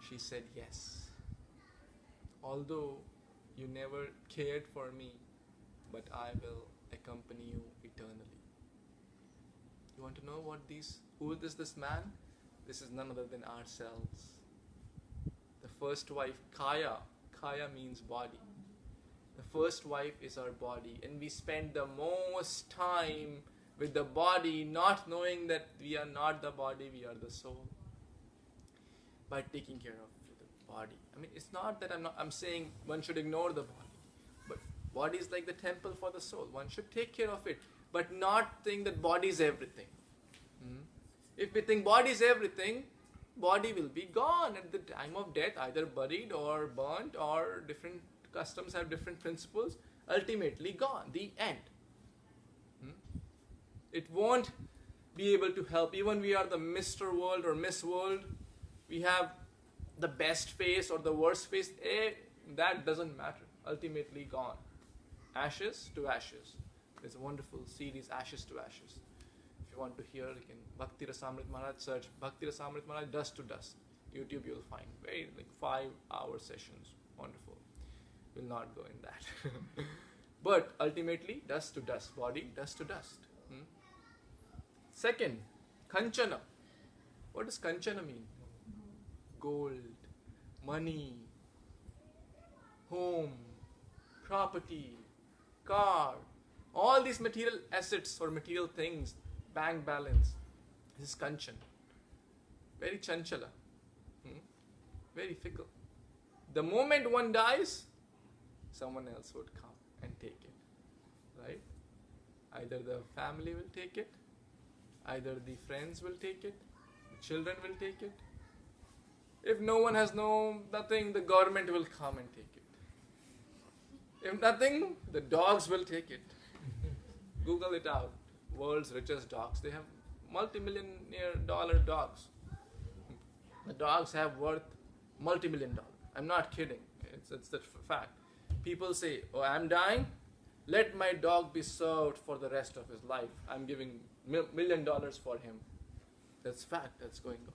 She said yes. Although you never cared for me, but I will accompany you eternally. You want to know who is this man? This is none other than ourselves. The first wife, Kaya. Kaya means body. The first wife is our body. And we spend the most time with the body, not knowing that we are not the body, we are the soul. By taking care of the body. I mean, it's not that I'm saying one should ignore the body. But body is like the temple for the soul. One should take care of it. But not think that body is everything. If we think body is everything, body will be gone at the time of death, either buried or burnt, or different customs have different principles, ultimately gone, the end. It won't be able to help. Even we are the Mr. World or Miss World, we have the best face or the worst face, that doesn't matter. Ultimately gone. Ashes to ashes. There's a wonderful series, Ashes to Ashes. If you want to hear, you can Bhakti Rasamrit Maharaj, search Bhakti Rasamrit Maharaj, Dust to Dust. YouTube you'll find. Very 5-hour sessions. Wonderful. Will not go in that. But ultimately, dust to dust. Body, dust to dust. Second, Kanchana. What does Kanchana mean? Gold, money, home, property, car, all these material assets or material things, bank balance. This is Kanchan. Very chanchala. Very fickle. The moment one dies, someone else would come and take it. Right? Either the family will take it, either the friends will take it, the children will take it. If no one has nothing, the government will come and take it. If nothing, the dogs will take it. Google it out. World's richest dogs. They have multi-million dollar dogs. The dogs have worth multi-million dollars. I'm not kidding. It's the fact. People say, oh, I'm dying. Let my dog be served for the rest of his life. I'm giving $1 million for him. That's fact. That's going on.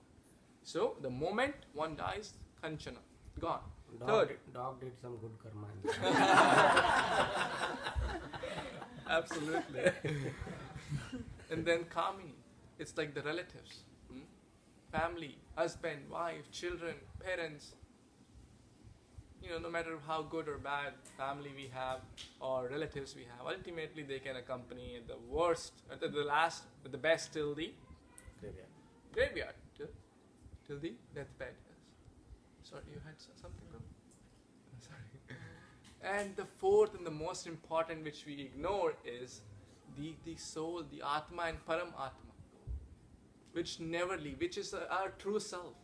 So the moment one dies, Kanchana, gone. Third, dog did some good karma. absolutely. And then Kamini, it's like the relatives, family, husband, wife, children, parents. No matter how good or bad family we have or relatives we have, ultimately they can accompany at the worst, at the last, with the best till the graveyard. Till the deathbed. Sorry, you had something, bro? Sorry. And the fourth and the most important, which we ignore, is the soul, the Atma and Param Atma, which never leave, which is our true self.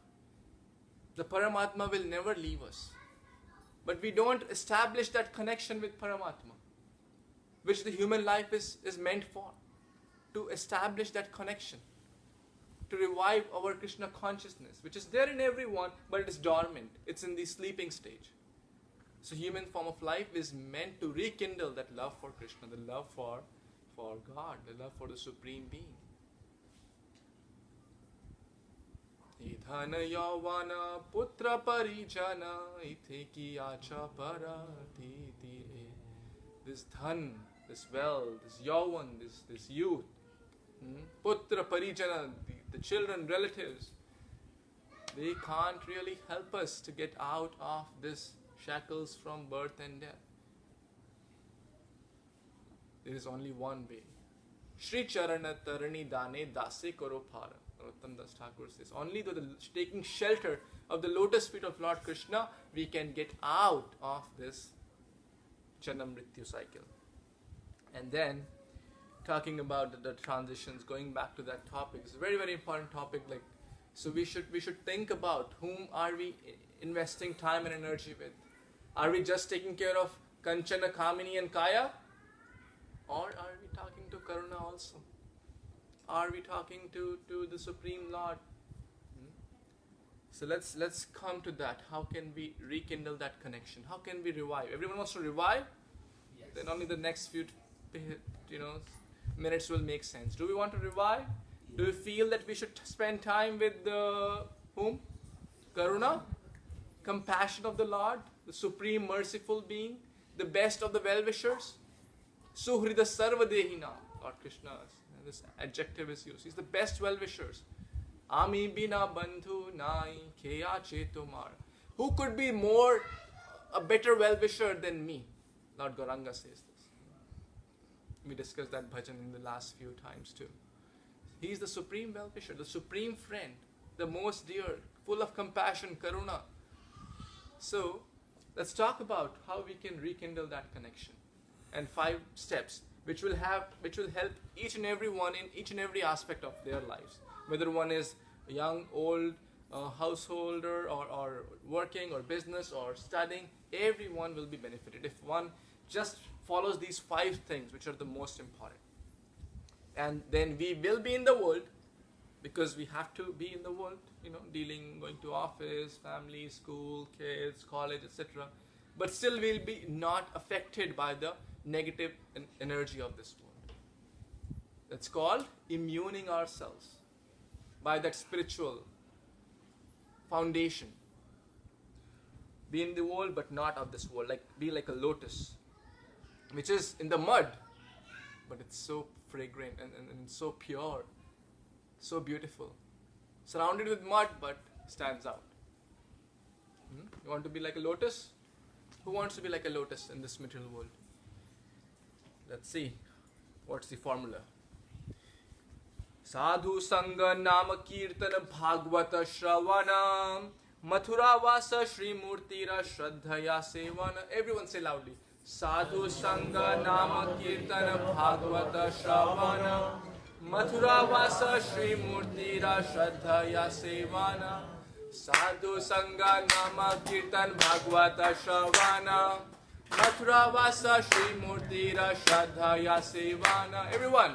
The Paramatma will never leave us. But we don't establish that connection with Paramatma, which the human life is meant for. To establish that connection. To revive our Krishna consciousness, which is there in everyone, but it is dormant. It's in the sleeping stage. So human form of life is meant to rekindle that love for Krishna, the love for God, the love for the Supreme Being. Idhana yavana putra parijana ithe ki acha paratiti. This dhan, this wealth, this yavan, this youth, putra parijana, the children, relatives, they can't really help us to get out of this shackles from birth and death. There is only one way. Shri Charana Tarani Dane Dase Karo Phara. Narottam Das Thakur says, only through the taking shelter of the lotus feet of Lord Krishna, we can get out of this Janam Mrityu cycle. And then, talking about the transitions, going back to that topic, it's a very, very important topic. So we should think about whom are we investing time and energy with. Are we just taking care of Kanchana, Kamini and Kaya? Or are we talking to Karuna also? Are we talking to the Supreme Lord? So let's come to that. How can we rekindle that connection? How can we revive? Everyone wants to revive? Yes. Then only the next few minutes will make sense. Do we want to revive? Do we feel that we should spend time with whom? Karuna? Compassion of the Lord? The Supreme Merciful Being? The best of the well-wishers? Suhrida Sarvadehina. Lord Krishna, this adjective is used. He's the best well-wishers. Ami bina bandhu nai keya chetumar. Who could be a better well-wisher than me? Lord Gauranga says this. We discussed that bhajan in the last few times too. He's the supreme well-wisher, the supreme friend, the most dear, full of compassion, karuna. So, let's talk about how we can rekindle that connection. And 5 steps which will help each and every one in each and every aspect of their lives. Whether one is a young, old, householder or working or business or studying, everyone will be benefited if one just follows these 5 things which are the most important. and then we will be in the world, because we have to be in the world, dealing, going to office, family, school, kids, college, etc. But still we'll be not affected by the negative energy of this world. That's called immuning ourselves by that spiritual foundation. Be in the world but not of this world. Be like a lotus, which is in the mud, but it's so fragrant and so pure, so beautiful. Surrounded with mud but stands out. You want to be like a lotus? Who wants to be like a lotus in this material world? Let's see. What's the formula? Sadhu Sangha Nama Kirtana Bhagavata Shravana Mathura Vasa Shri Murtira Shraddhaya Sevana. Everyone say loudly. Sadhu Sangha Nama Kirtana Bhagavata Shravana Mathura Vasa Shri Murtira Shraddhaya Sevana. Sadhu Sangha Nama Kirtan Bhagavata Shravana Mathura Vasa Shri Murtira Shraddhaya Sevana. Everyone.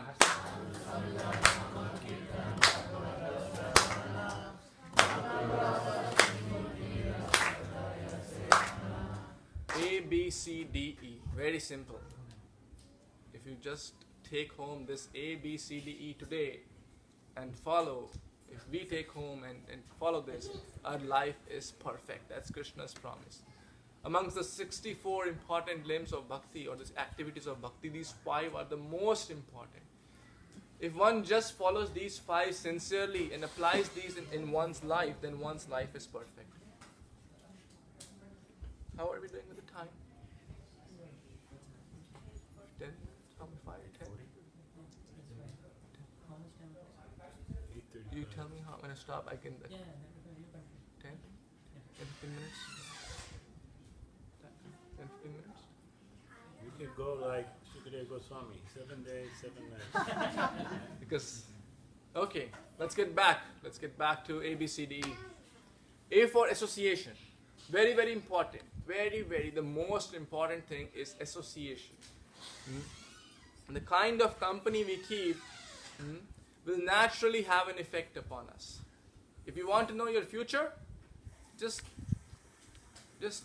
A, B, C, D, E. Very simple. If you just take home this A, B, C, D, E today and follow, if we take home and follow this, our life is perfect. That's Krishna's promise. Amongst the 64 important limbs of bhakti, or the activities of bhakti, these 5 are the most important. If one just follows these 5 sincerely and applies these in one's life, then one's life is perfect. How are we doing with the time? 10? How many? 5, 10? You tell me how I'm going to stop. I can... 10? 10, 15 minutes? 10, 15 minutes? You could go like Shukadeva Goswami, 7 days, 7 nights. Because, okay, let's get back to A, B, C, D, E. A for association. Very, very important. The most important thing is association. The kind of company we keep will naturally have an effect upon us. If you want to know your future, just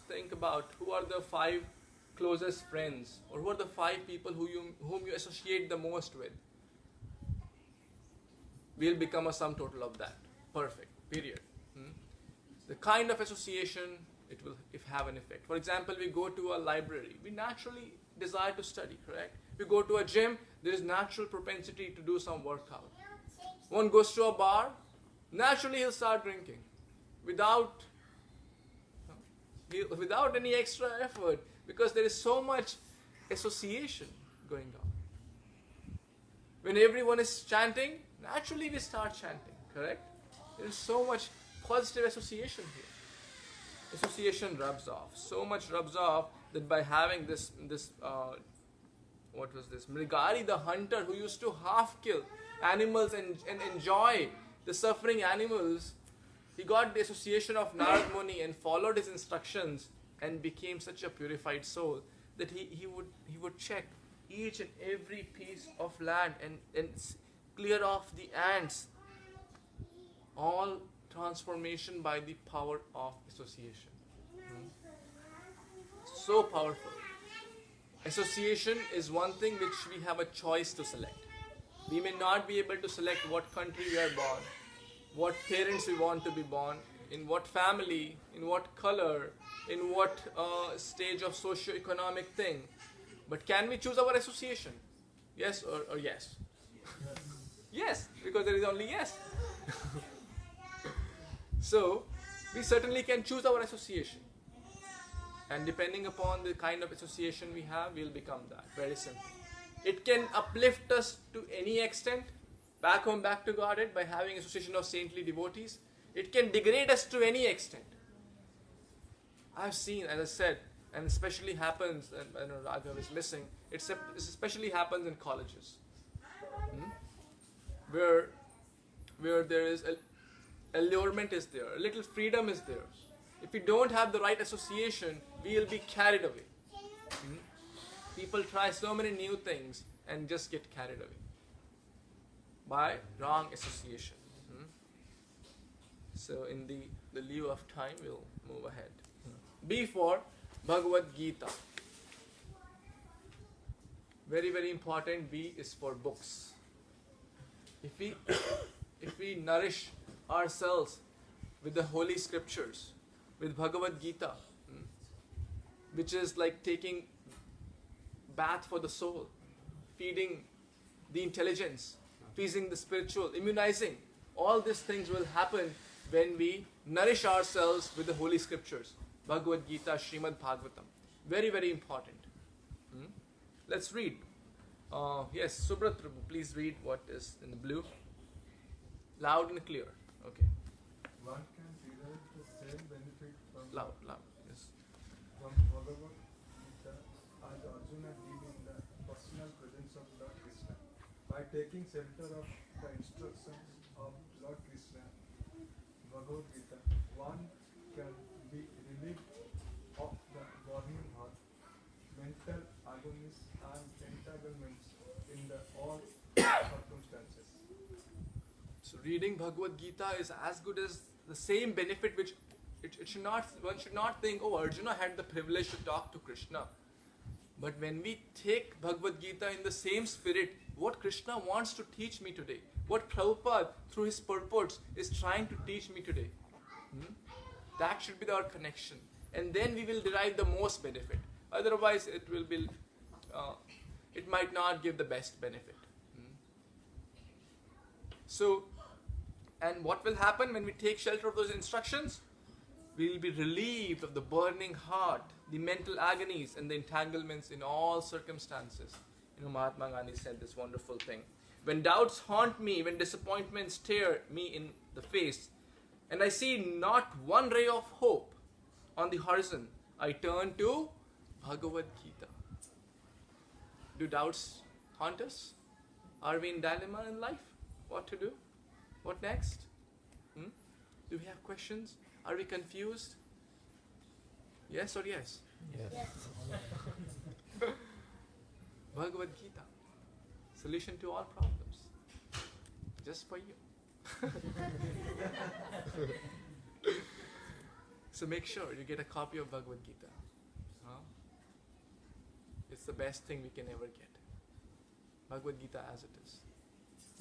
think about who are the 5 closest friends, or who are the 5 people whom you associate the most with. We'll become a sum total of that. Perfect. Period. The kind of association, it will have an effect. For example, we go to a library. We naturally desire to study, correct? We go to a gym, there is natural propensity to do some workout. One goes to a bar, naturally he'll start drinking without any extra effort, because there is so much association going on. When everyone is chanting, naturally we start chanting, correct? There is so much positive association here. Association rubs off. So much rubs off that by having this what was this? Mrigari, the hunter who used to half kill animals and enjoy the suffering animals, he got the association of Narad Muni and followed his instructions and became such a purified soul that he would check each and every piece of land and clear off the ants. All transformation by the power of association. So powerful. Association is one thing which we have a choice to select. We may not be able to select what country we are born, what parents we want to be born, in what family, in what color, in what stage of socio-economic thing. But can we choose our association? Yes or yes? Yes, because there is only yes. So, we certainly can choose our association. And depending upon the kind of association we have, we'll become that. Very simple. It can uplift us to any extent, back to Godhead, by having association of saintly devotees. It can degrade us to any extent. I've seen, as I said, and especially happens, and I know Raghav is missing, it especially happens in colleges. Where there is allurement is there, a little freedom is there. If we don't have the right association, we will be carried away. People try so many new things and just get carried away. by wrong association. So in the lieu of time, we'll move ahead. B for Bhagavad Gita. Very, very important. B is for books. If we nourish ourselves with the holy scriptures, with Bhagavad Gita, which is like taking bath for the soul, feeding the intelligence, feeding the spiritual, immunizing, all these things will happen when we nourish ourselves with the holy scriptures. Bhagavad Gita, Srimad Bhagavatam. Very, very important. Let's read. Yes, Subrat Prabhu, please read what is in the blue. Loud and clear. Okay. One can derive the same benefit from Loud. Yes. from Bhagavad Gita as Arjuna did in the personal presence of Lord Krishna. By taking shelter of the instructions of Lord Krishna, Bhagavad Gita, one can be relieved of the burning heart, mental agonies and entanglements in the all circumstances. So reading Bhagavad Gita is as good as the same benefit which one should not think, oh, Arjuna had the privilege to talk to Krishna. But when we take Bhagavad Gita in the same spirit, what Krishna wants to teach me today, what Prabhupada through his purports is trying to teach me today, that should be our connection. And then we will derive the most benefit. Otherwise, it might not give the best benefit. So, and what will happen when we take shelter of those instructions? We will be relieved of the burning heart, the mental agonies and the entanglements in all circumstances. Mahatma Gandhi said this wonderful thing. When doubts haunt me, when disappointments stare me in the face, and I see not one ray of hope on the horizon, I turn to Bhagavad Gita. Do doubts haunt us? Are we in dilemma in life? What to do? What next? Do we have questions? Are we confused? Yes or yes? Yes. Bhagavad Gita. Solution to all problems. Just for you. So make sure you get a copy of Bhagavad Gita. It's the best thing we can ever get. Bhagavad Gita as it is.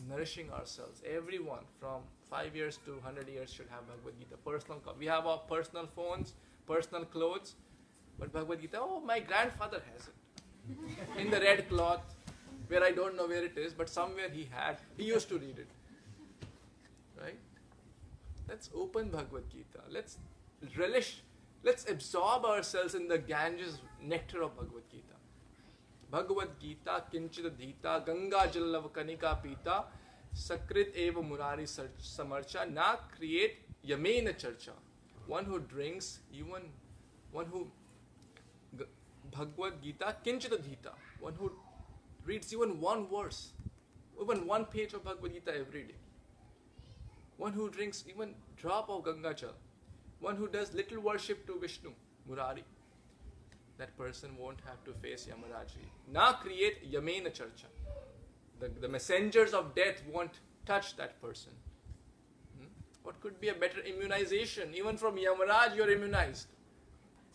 Nourishing ourselves. Everyone from 5 years to 100 years should have Bhagavad Gita. Personal copy. We have our personal phones, personal clothes, but Bhagavad Gita, oh, my grandfather has it. In the red cloth, where I don't know where it is, but somewhere he used to read it. Right? Let's open Bhagavad Gita. Let's relish, let's absorb ourselves in the Ganges nectar of Bhagavad Gita. Bhagavad Gita kinchid dhita ganga jalav kanika pita sakrit eva murari samarcha na create yamena charcha. One who drinks, even one who Bhagavad Gita kinchid dhita, one who reads even one verse, even one page of Bhagavad Gita every day. One who drinks even drop of Ganga Jal. One who does little worship to Vishnu, Murari. That person won't have to face Yamaraji. Na create Yamena Charcha. The messengers of death won't touch that person. What could be a better immunization? Even from Yamaraj you're immunized.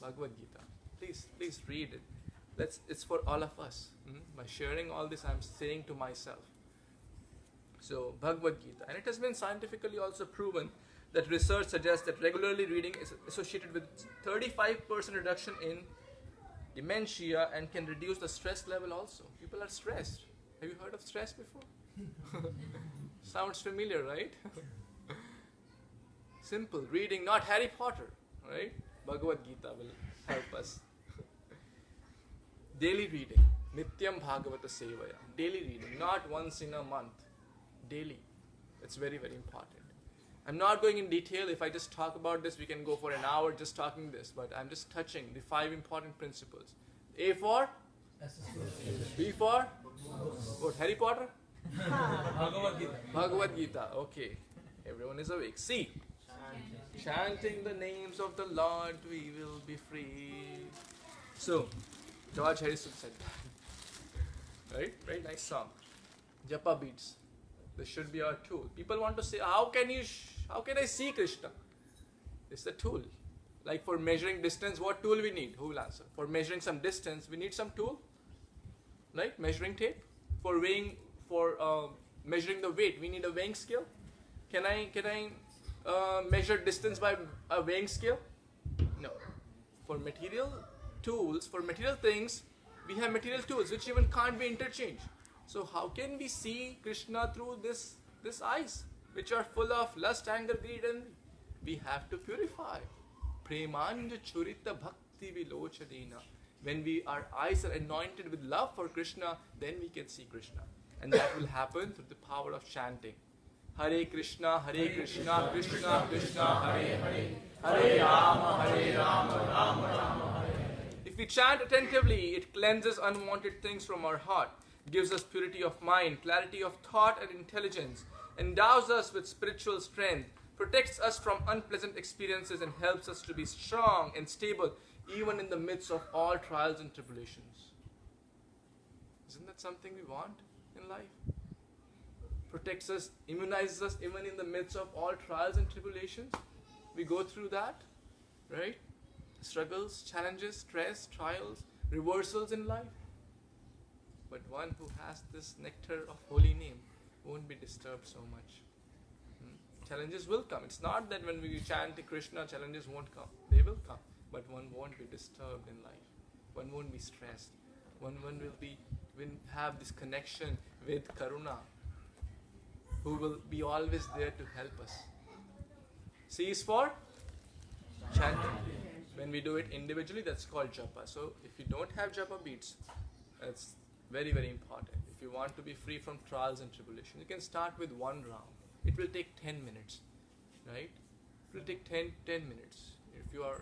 Bhagavad Gita. Please read it. It's for all of us. By sharing all this, I'm saying to myself. So, Bhagavad Gita. And it has been scientifically also proven that research suggests that regularly reading is associated with 35% reduction in dementia and can reduce the stress level also. People are stressed. Have you heard of stress before? Sounds familiar, right? Simple. Reading, not Harry Potter, right? Bhagavad Gita will help us. Daily reading. Nityam Bhagavata Sevaya. Daily reading, not once in a month. Daily. It's very, very important. I'm not going in detail. If I just talk about this, we can go for an hour just talking this. But I'm just touching the 5 important principles. A for? B for? What, Harry Potter? Bhagavad Gita. Bhagavad Gita. Okay. Everyone is awake. C. Chanting the names of the Lord, we will be free. So, George Harrison said that. Right? Very nice song. Japa beats. This should be our tool. People want to say, how can I see Krishna? It's the tool. Like for measuring distance, what tool we need? Who will answer? For measuring some distance, we need some tool, right? Measuring tape. For weighing, measuring the weight, we need a weighing scale. Can I measure distance by a weighing scale? No. For material tools, for material things, we have material tools which even can't be interchanged. So how can we see Krishna through this eyes, which are full of lust, anger, greed, and we have to purify. Premanja churita bhakti vilochadena. When our eyes are anointed with love for Krishna, then we can see Krishna. And that will happen through the power of chanting. Hare Krishna, Krishna Krishna, Hare Hare, Hare Rama, Rama Rama, Hare. If we chant attentively, it cleanses unwanted things from our heart, gives us purity of mind, clarity of thought and intelligence, endows us with spiritual strength, protects us from unpleasant experiences, and helps us to be strong and stable even in the midst of all trials and tribulations. Isn't that something we want in life? Protects us, immunizes us even in the midst of all trials and tribulations. We go through that, right? Struggles, challenges, stress, trials, reversals in life. But one who has this nectar of holy name won't be disturbed so much. Challenges will come. It's not that when we chant Krishna, challenges won't come. They will come. But one won't be disturbed in life. One won't be stressed. One will have this connection with Karuna, who will be always there to help us. C is for chanting. When we do it individually, that's called japa. So if you don't have japa beats, that's very, very important. If you want to be free from trials and tribulation, you can start with one round. It will take 10 minutes, right? It will take 10 minutes. If you are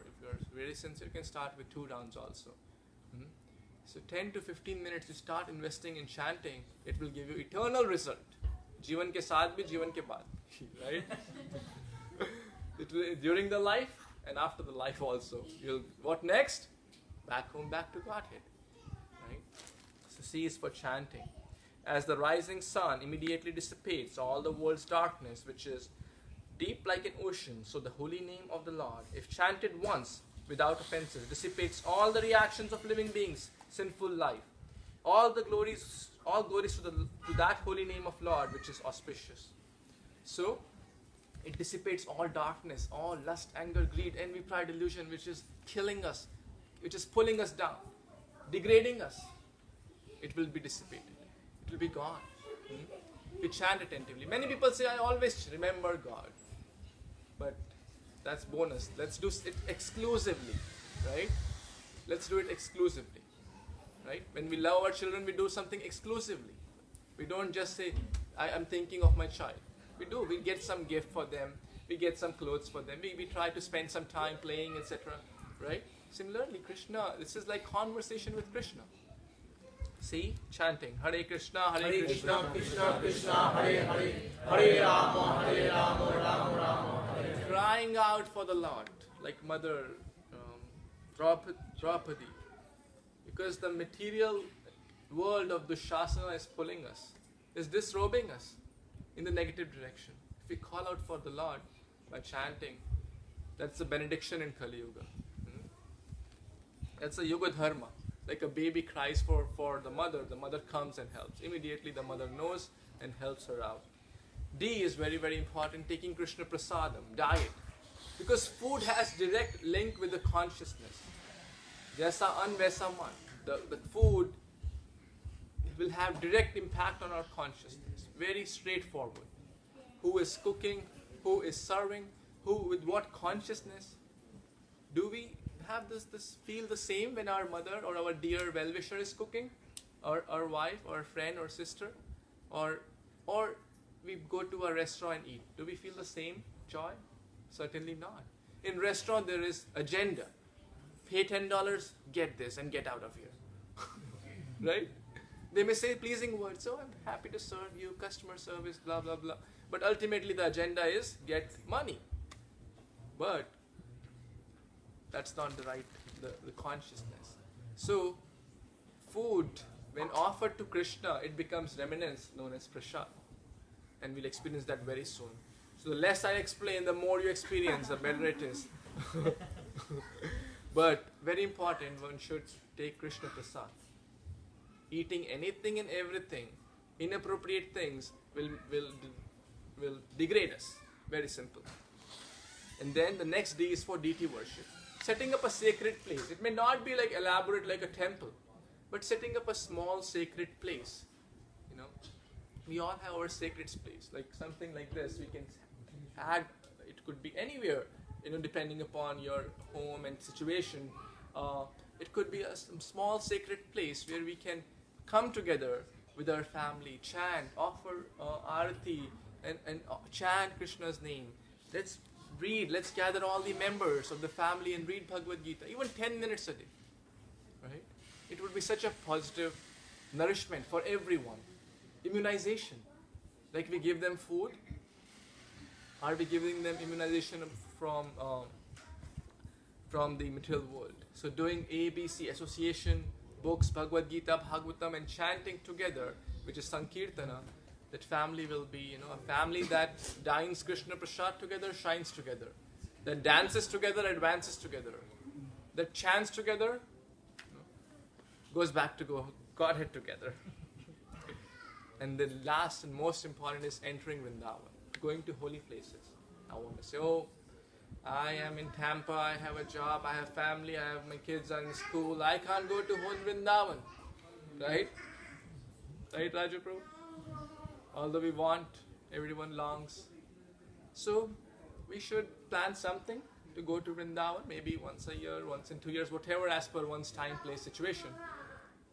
very sincere, you can start with 2 rounds also. So 10 to 15 minutes, you start investing in chanting, it will give you eternal result. Jivan ke saath bhi, jivan ke baad, right? It will, during the life and after the life also. What next? Back home, back to Godhead, right? So C is for chanting. As the rising sun immediately dissipates all the world's darkness, which is deep like an ocean, so the holy name of the Lord, if chanted once without offenses, dissipates all the reactions of living beings' sinful life. All glories to that holy name of Lord, which is auspicious. So it dissipates all darkness, all lust, anger, greed, envy, pride, delusion, which is killing us, which is pulling us down, degrading us. It will be dissipated. It will be gone. We chant attentively. Many people say, I always remember God. But that's bonus. Let's do it exclusively, right? Let's do it exclusively, right? When we love our children, we do something exclusively. We don't just say, I'm thinking of my child. We do. We get some gift for them. We get some clothes for them. We try to spend some time playing, etc., right? Similarly, Krishna, this is like conversation with Krishna. See, chanting Hare Krishna, Krishna Krishna, Hare Hare, Hare Rama, Rama Rama, Hare. Crying out for the Lord, like Mother Draupadi, because the material world of Dushasana is pulling us, is disrobing us in the negative direction. If we call out for the Lord by chanting, that's a benediction in Kali Yuga. That's a Yuga Dharma. Like a baby cries for the mother comes and helps. Immediately the mother knows and helps her out. D is very, very important, taking Krishna Prasadam, diet. Because food has direct link with the consciousness. Jaisa an vaisa man. The food will have direct impact on our consciousness. Very straightforward. Who is cooking? Who is serving? With what consciousness? Do we have this feel the same when our mother or our dear well-wisher is cooking, or our wife or friend or sister, or we go to a restaurant and eat? Do we feel the same joy? Certainly not. In restaurant there is agenda. Pay $10, get this and get out of here. Right? They may say pleasing words, so I'm happy to serve you, customer service, blah blah blah. But ultimately the agenda is get money. But that's not the consciousness. So, food, when offered to Krishna, it becomes remnants known as prasad. and we'll experience that very soon. So the less I explain, the more you experience, the better it is. But very important, one should take Krishna Prasad. Eating anything and everything, inappropriate things will degrade us. Very simple. And then the next day is for deity worship. Setting up a sacred place. It may not be like elaborate like a temple, but setting up a small sacred place. You know, we all have our sacred place. Like something like this, we can add. It could be anywhere. You know, depending upon your home and situation. It could be some small sacred place where we can come together with our family, chant, offer arati, and chant Krishna's name. Let's read, let's gather all the members of the family and read Bhagavad Gita, even 10 minutes a day. Right? It would be such a positive nourishment for everyone. Immunization. Like we give them food, are we giving them immunization from the material world? So doing ABC, association, books, Bhagavad Gita, Bhagavatam, and chanting together, which is Sankirtana, that family will be, you know, a family that dines Krishna Prasad together, shines together. That dances together, advances together. That chants together, goes back to Godhead together. And the last and most important is entering Vrindavan, going to holy places. I want to say, oh, I am in Tampa, I have a job, I have family, I have my kids are in school, I can't go to whole Vrindavan. Right? Right, Raju Prabhu? Although we want, everyone longs. So, we should plan something to go to Vrindavan, maybe once a year, once in 2 years, whatever as per one's time, place, situation.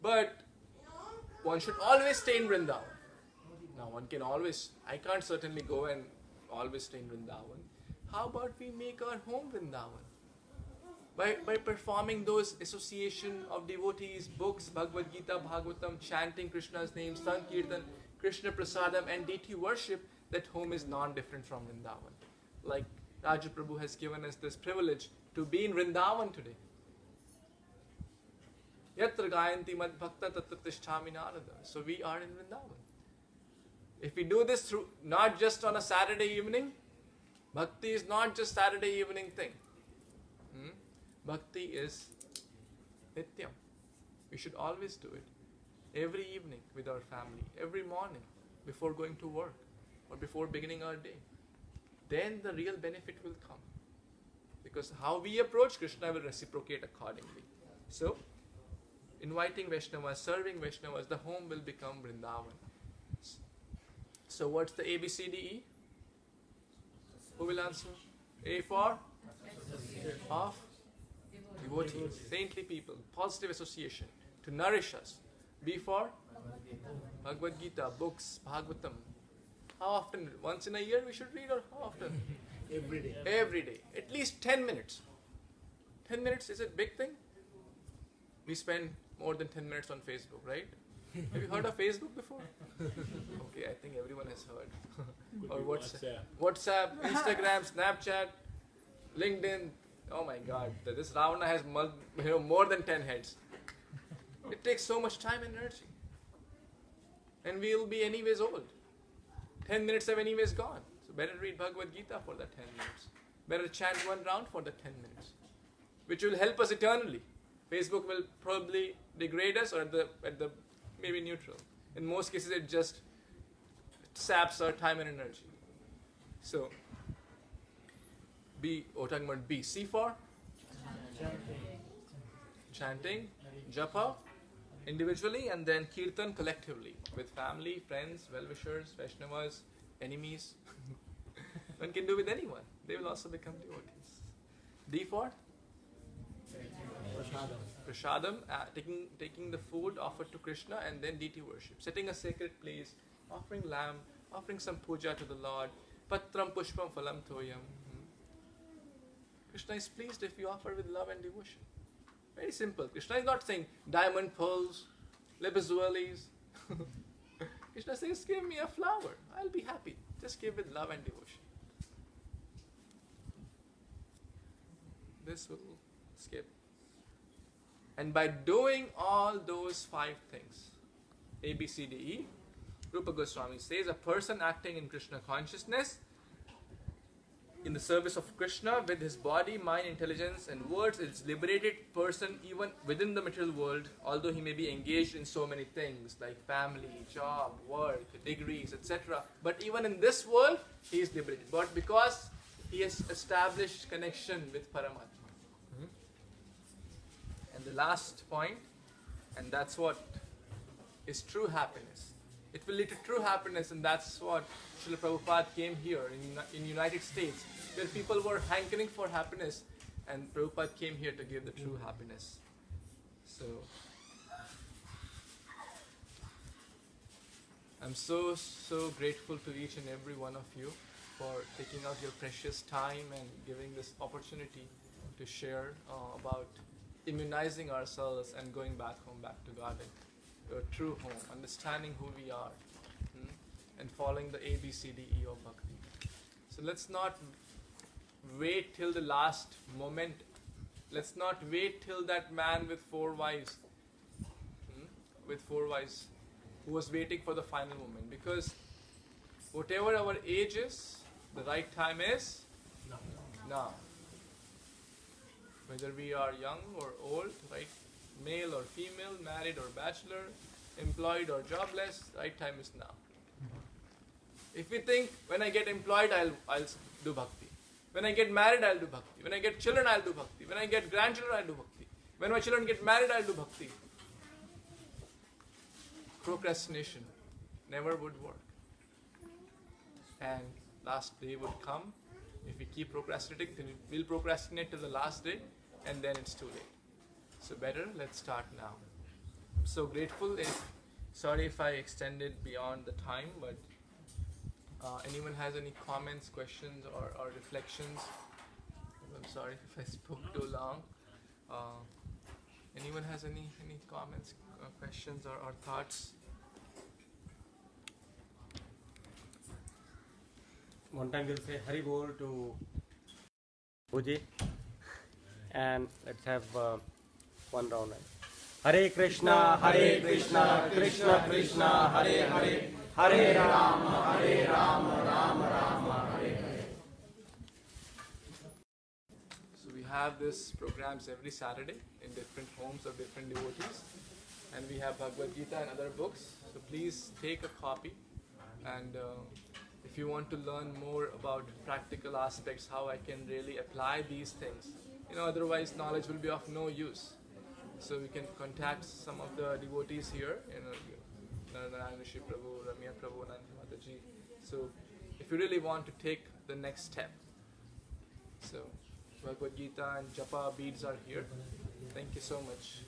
But one should always stay in Vrindavan. Now one can always, I can't certainly go and always stay in Vrindavan. How about we make our home Vrindavan? By performing those association of devotees, books, Bhagavad Gita, Bhagavatam, chanting Krishna's name, Sankirtan, Krishna Prasadam, and deity worship, that home is non-different from Vrindavan. Like Raju Prabhu has given us this privilege to be in Vrindavan today. Yatra gayanti mad bhakta tatra tishtami narada. So we are in Vrindavan. If we do this through, not just on a Saturday evening, bhakti is not just Saturday evening thing. Bhakti is nityam. We should always do it. Every evening with our family, every morning before going to work or before beginning our day. Then the real benefit will come. Because how we approach Krishna will reciprocate accordingly. So, inviting Vaishnavas, serving Vaishnavas, the home will become Vrindavan. So what's the ABCDE? Who will answer? A for? Of? Devotees, saintly people, positive association, to nourish us. B for? Bhagavad Gita, books, Bhagavatam. How often? Once in a year we should read, or how often? Every day. Every day. At least 10 minutes. 10 minutes is a big thing? We spend more than 10 minutes on Facebook, right? Have you heard of Facebook before? Okay, I think everyone has heard. Or WhatsApp, Instagram, Snapchat, LinkedIn. Oh my God, this Ravana has more than 10 heads. It takes so much time and energy. And we'll be anyways old. 10 minutes have anyways gone. So better read Bhagavad Gita for that 10 minutes. Better chant one round for the 10 minutes. Which will help us eternally. Facebook will probably degrade us, or at the maybe neutral. In most cases it just saps our time and energy. So B, talking about B. C for? Chanting, japa, individually, and then kirtan collectively, with family, friends, well-wishers, Vaishnavas, enemies. One can do with anyone. They will also become devotees. D for? Prasadam, taking the food offered to Krishna, and then deity worship. Setting a sacred place, offering lamb, offering some puja to the Lord. Patram pushpam phalam thoyam. Krishna is pleased if you offer with love and devotion. Very simple. Krishna is not saying diamond pearls, lapizuelis. Krishna says, give me a flower. I'll be happy. Just give with love and devotion. This will skip. And by doing all those 5 things, A, B, C, D, E, Rupa Goswami says, a person acting in Krishna consciousness, in the service of Krishna with his body, mind, intelligence and words, is liberated person even within the material world, although he may be engaged in so many things like family, job, work, degrees, etc. But even in this world, he is liberated. But because he has established connection with Paramatma. And the last point, and that's what is true happiness. It will lead to true happiness, and that's what Srila Prabhupada came here in United States, where people were hankering for happiness, and Prabhupada came here to give the true happiness. So, I'm so grateful to each and every one of you for taking out your precious time and giving this opportunity to share about immunizing ourselves and going back home, back to Garden, to a true home, understanding who we are, and following the ABCDE of Bhakti. So let's not wait till the last moment. Let's not wait till that man with 4 wives, who was waiting for the final moment. Because whatever our age is, the right time is now. Whether we are young or old, right? Male or female, married or bachelor, employed or jobless, right time is now. If we think, when I get employed, I'll do bhakti. When I get married, I'll do bhakti. When I get children, I'll do bhakti. When I get grandchildren, I'll do bhakti. When my children get married, I'll do bhakti. Procrastination never would work. And last day would come. If we keep procrastinating, then we'll procrastinate till the last day, and then it's too late. So better, let's start now. I'm so grateful. Sorry if I extended beyond the time, but anyone has any comments, questions, or reflections? I'm sorry if I spoke too long. Anyone has any comments, questions, or thoughts? One time we'll say Hari Bol to Bhuji, and let's have one round. Hare Krishna, Krishna Krishna, Hare Hare, Hare Rama, Rama Rama, Hare Hare. So we have these programs every Saturday in different homes of different devotees, and we have Bhagavad Gita and other books. So please take a copy, and if you want to learn more about practical aspects, how I can really apply these things, otherwise knowledge will be of no use. So we can contact some of the devotees here, Narayana Shri Prabhu, Ramya Prabhu, Nandi Mataji. So if you really want to take the next step, so Bhagavad Gita and Japa beads are here. Thank you so much.